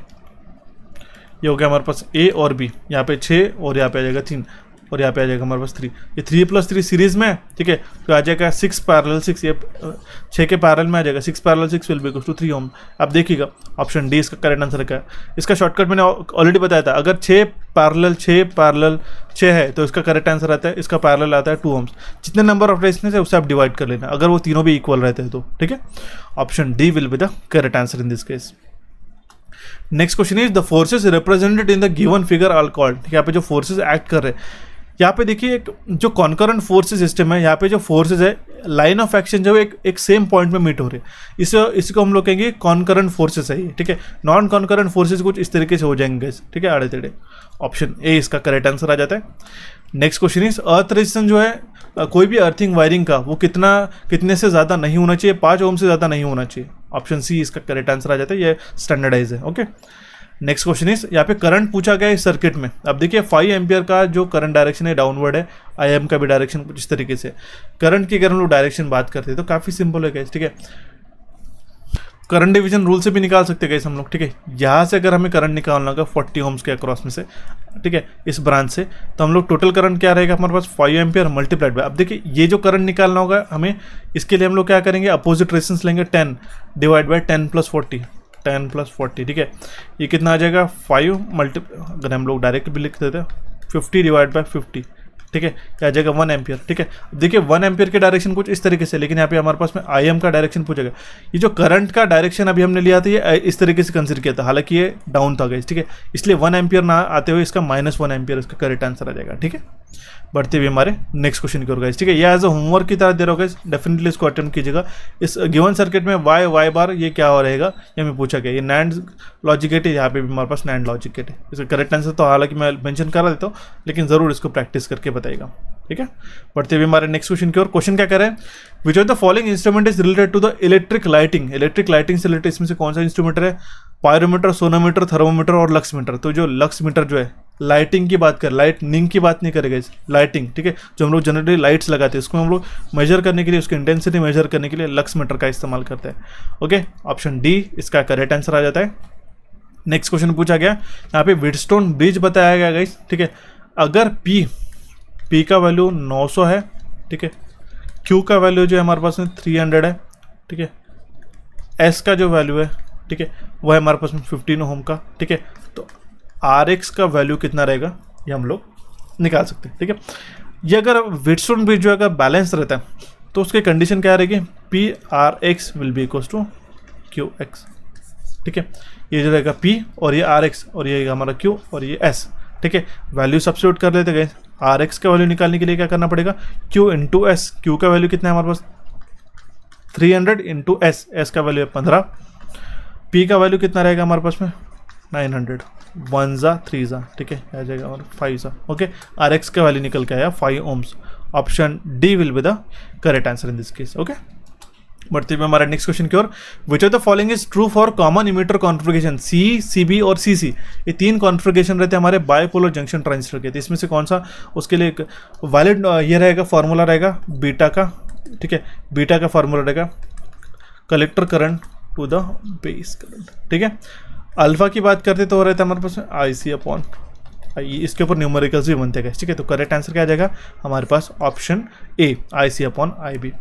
Speaker 1: ये हो गया हमारे पास ए और बी, यहाँ पे 6 और यहाँ पे आ जाएगा 3 और यहाँ पे आ जाएगा हमारे पास 3। ये 3+3 सीरीज में है। ठीक है, तो आ जाएगा 6 पैरेलल 6, ये 6 के पैरेलल में आ जाएगा, 6 parallel 6 will be equal to 3 ohm. आप देखिएगा ऑप्शन डी इसका करेक्ट आंसर का है। इसका शॉर्टकट मैंने ऑलरेडी बताया था, अगर 6 पैरेलल 6 है तो इसका करेक्ट आंसर आता है, इसका पैरेलल आता है 2 ओम्स। जितने नंबर ऑफ रेजिस्टेंस है उससे आप डिवाइड कर लेना अगर वो तीनों भी इक्वल रहते हैं तो। ठीक है, option D will be the correct answer in this case. Next question is the forces represented in the given figure are called. यहाँ पे जो फोर्सेस एक्ट कर रहे हैं, यहाँ पे देखिए एक जो कॉन्करेंट फोर्सेस सिस्टम है, यहाँ पे जो फोर्सेस है लाइन ऑफ एक्शन जो एक सेम पॉइंट में मीट हो रहे हैं, इसको हम लोग कहेंगे कॉन्करेंट फोर्सेस है ये। ठीक है, नॉन कॉन्करेंट फोर्सेस कुछ इस तरीके से हो जाएंगे। ठीक है, आड़े टेढ़े। ऑप्शन ए इसका करेक्ट आंसर आ जाता है। Next question is earth resistance जो है कोई भी अर्थिंग वायरिंग का वो कितने से ज़्यादा नहीं होना चाहिए, 5 ओम से ज़्यादा नहीं होना चाहिए। ऑप्शन सी इसका करेक्ट आंसर आ जाता है, ये स्टैंडर्डाइज है। ओके, नेक्स्ट क्वेश्चन इज यहाँ पे करंट पूछा गया है सर्किट में। अब देखिए 5 एम्पियर का जो करंट डायरेक्शन है डाउनवर्ड है, IM का भी डायरेक्शन कुछ इस तरीके से। करंट की अगर हम लोग डायरेक्शन बात करते हैं तो काफ़ी सिंपल है गाइस। ठीक है, करंट डिवीजन रूल से भी निकाल सकते हैं गाइस हम लोग। ठीक है, यहाँ से अगर हमें करंट निकालना होगा 40 ओम्स के अक्रॉस में से, ठीक है, इस ब्रांच से, तो हम लोग टोटल करंट क्या रहेगा हमारे पास 5 एम्पियर मल्टीप्लाइड बाय। अब देखिए ये जो करंट निकालना होगा हमें, इसके लिए हम लोग क्या करेंगे, अपोजिट रेजिस्टेंस लेंगे 10 डिवाइड बाय 10 + 40, 10 + 40। ठीक है, ये कितना आ जाएगा 5 अगर हम लोग डायरेक्ट भी लिख देते हैं 50 डिवाइड बाय 50। ठीक है, क्या आ जाएगा 1 एम्पियर। ठीक है, देखिए 1 एम्पियर के डायरेक्शन कुछ इस तरीके से, लेकिन यहाँ पे हमारे पास में IM का डायरेक्शन पूछेगा। ये जो करंट का डायरेक्शन अभी हमने लिया था ये इस तरीके से कंसिडर किया था, हालांकि ये डाउन था गाइस। ठीक है, इसलिए 1 एम्पियर ना आते हुए इसका -1 एम्पियर इसका करेक्ट आंसर आ जाएगा। ठीक है, बढ़ते हुए हमारे नेक्स्ट क्वेश्चन की ओर गाइस। ठीक है, ये एज अ होमवर्क की तरह दे रहा होगा, डेफिनेटली इसको अटेम्प्ट कीजिएगा। इस गिवन सर्किट में y बार ये क्या हो रहेगा ये हमें पूछा गया। ये NAND लॉजिक गेट है, यहाँ पे भी हमारे पास NANड लॉजिक गेट है। इसका करेक्ट आंसर तो हालांकि मैं मेंशन करा देता हूँ, लेकिन ज़रूर इसको प्रैक्टिस करके बताइएगा। ठीक है, बढ़ते हुए हमारे नेक्स्ट क्वेश्चन की ओर। क्वेश्चन क्या कह रहे हैं, which of the following instrument is related to the electric lighting. Electric lighting से रिलेटेड इसमें से कौन सा इंस्ट्रूमेंट है, पायरोमीटर, सोनोमीटर, थर्मोमीटर और लक्स मीटर। तो जो लक्स मीटर जो है लाइटिंग की बात कर, लाइटनिंग की बात नहीं करेगा, इस लाइटिंग। ठीक है, जो हम लोग जनरली लाइट्स लगाते हैं उसको हम लोग मेजर करने के लिए, उसकी इंटेंसिटी मेजर करने के लिए लक्स मीटर का इस्तेमाल करते हैं। ओके, ऑप्शन डी इसका करेक्ट आंसर आ जाता है। नेक्स्ट क्वेश्चन पूछा गया, यहाँ पे व्हीटस्टोन ब्रिज बताया गया गाइस। ठीक है, अगर पी का वैल्यू 900 है, ठीक है, क्यू का वैल्यू जो है हमारे पास में 300 है, ठीक है, एस का जो वैल्यू है, ठीक है, वो है हमारे पास में 15 ओम का। ठीक है, तो RX का वैल्यू कितना रहेगा ये हम लोग निकाल सकते हैं। ठीक है, ये अगर व्हीटस्टोन ब्रिज जो अगर बैलेंस रहता है तो उसकी कंडीशन क्या रहेगी, PRX will be equals to QX। ठीक है, ये जो रहेगा P और ये RX और ये हमारा Q और ये S। ठीक है, वैल्यू सब्स्टिट्यूट कर लेते गए। RX का वैल्यू निकालने के लिए क्या करना पड़ेगा, Q इंटू S। Q का वैल्यू कितना है हमारे पास 300 इंटू S का वैल्यू है 15। पी का वैल्यू कितना रहेगा हमारे पास में 900, 1 ज़ा 3 ज़ा, ठीक है, आ जाएगा और 5 ज़ा। ओके, आर एक्स का वैल्यू निकल के आया 5 ohms। Option D will be the correct answer in this case. Okay, बढ़ते हुए हमारा नेक्स्ट क्वेश्चन की ओर। Which of the following is true for common emitter configuration C, CB और सीसी। ये 3 कॉन्फ़िगरेशन रहते हैं हमारे बायपोलर जंक्शन ट्रांजिस्टर के। तो इसमें से कौन सा उसके लिए एक वैलिड ये रहेगा, फॉर्मूला रहेगा बीटा का, ठीक है, बीटा का फॉर्मूला रहेगा collector current to the base current, ठीक है। अल्फा की बात करते तो हो रहता है हमारे पास आई सी अपॉन आई, इसके ऊपर न्यूमेरिकल्स भी बनते हैं, ठीक है। तो करेक्ट आंसर क्या आ जाएगा हमारे पास option A, I C upon I B.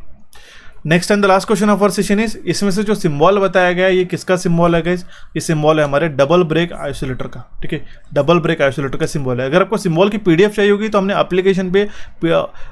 Speaker 1: Next and the last question of our session is, इसमें से जो सिंबल बताया गया है ये किसका सिंबल है गाइस? ये सिंबल है हमारे डबल ब्रेक आइसोलेटर का, ठीक है, डबल ब्रेक आइसोलेटर का सिंबल है। अगर आपको सिंबल की पीडीएफ चाहिए होगी तो हमने एप्लीकेशन पे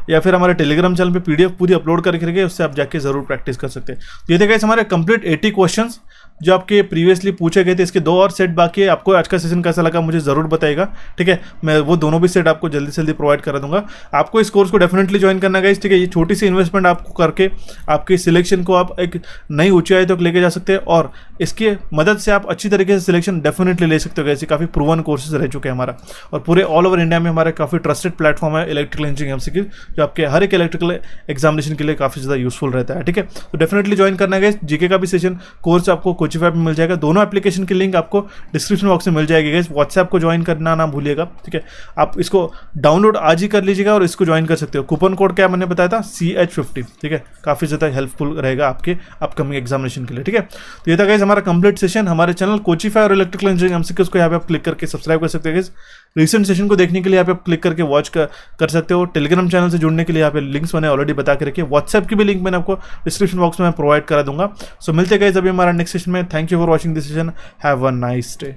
Speaker 1: या फिर हमारे टेलीग्राम चैनल पे पीडीएफ पूरी अपलोड करके रखी है, उससे आप जाके जरूर प्रैक्टिस कर सकते हैं। ये थे गाइस हमारे कंप्लीट 80 क्वेश्चंस जो आपके प्रीवियसली पूछे गए थे। इसके 2 और सेट बाकी है। आपको आज का सेशन कैसा लगा मुझे ज़रूर बताइएगा, ठीक है। मैं वो दोनों भी सेट आपको जल्दी से जल्दी प्रोवाइड करा दूंगा। आपको इस कोर्स को डेफिनेटली ज्वाइन करना है गाइस, ठीक है। ये छोटी सी इन्वेस्टमेंट आपको करके आपकी सिलेक्शन को आप एक नई ऊंचाई तक लेके जा सकते हैं और इसकी मदद से आप अच्छी तरीके से सिलेक्शन डेफिनेटली ले सकते हो। ऐसे काफ़ी प्रूवन कोर्सेज रह चुके हैं हमारा, और पूरे ऑल ओवर इंडिया में हमारा काफ़ी ट्रस्टेड प्लेटफॉर्म है इलेक्ट्रिकल इंजीनियरिंग एमसीक्यू, जो आपके हर एक इलेक्ट्रिकल एग्जामिनेशन के लिए काफ़ी ज़्यादा यूजफुल रहता है, ठीक है। तो डेफिनेटली ज्वाइन करना है गाइस। जीके का भी सेशन कोर्स आपको कोचिफाई में मिल जाएगा। दोनों एप्लीकेशन की लिंक आपको डिस्क्रिप्शन बॉक्स में मिल जाएगी गाइस। व्हाट्सएप को ज्वाइन करना ना भूलिएगा, ठीक है। आप इसको डाउनलोड आज ही कर लीजिएगा और इसको ज्वाइन कर सकते हो। कूपन कोड क्या मैंने बताया था CH50, ठीक है। काफ़ी ज़्यादा हेल्पफुल रहेगा आपके अपकमिंग एग्जामिनेशन के लिए, ठीक है। तो ये था गाइस हमारा कंप्लीट सेशन। हमारे चैनल कोचिफाई और इलेक्ट्रिकल इंजीनियरिंग एमसीक्यूज को यहाँ पे आप क्लिक करके सब्सक्राइब कर सकते हैं गाइस। रिसेंट सेशन को देखने के लिए यहाँ पे आप क्लिक करके वॉच कर सकते हो। टेलीग्राम चैनल से जुड़ने के लिए यहाँ पे लिंक्स मैंने ऑलरेडी बता के रखे। व्हाट्सएप की भी लिंक मैंने आपको डिस्क्रिप्शन बॉक्स में प्रोवाइड करा दूंगा। सो मिलते गाइस अभी हमारा नेक्स्ट सेशन में। Thank you for watching this session. Have a nice day.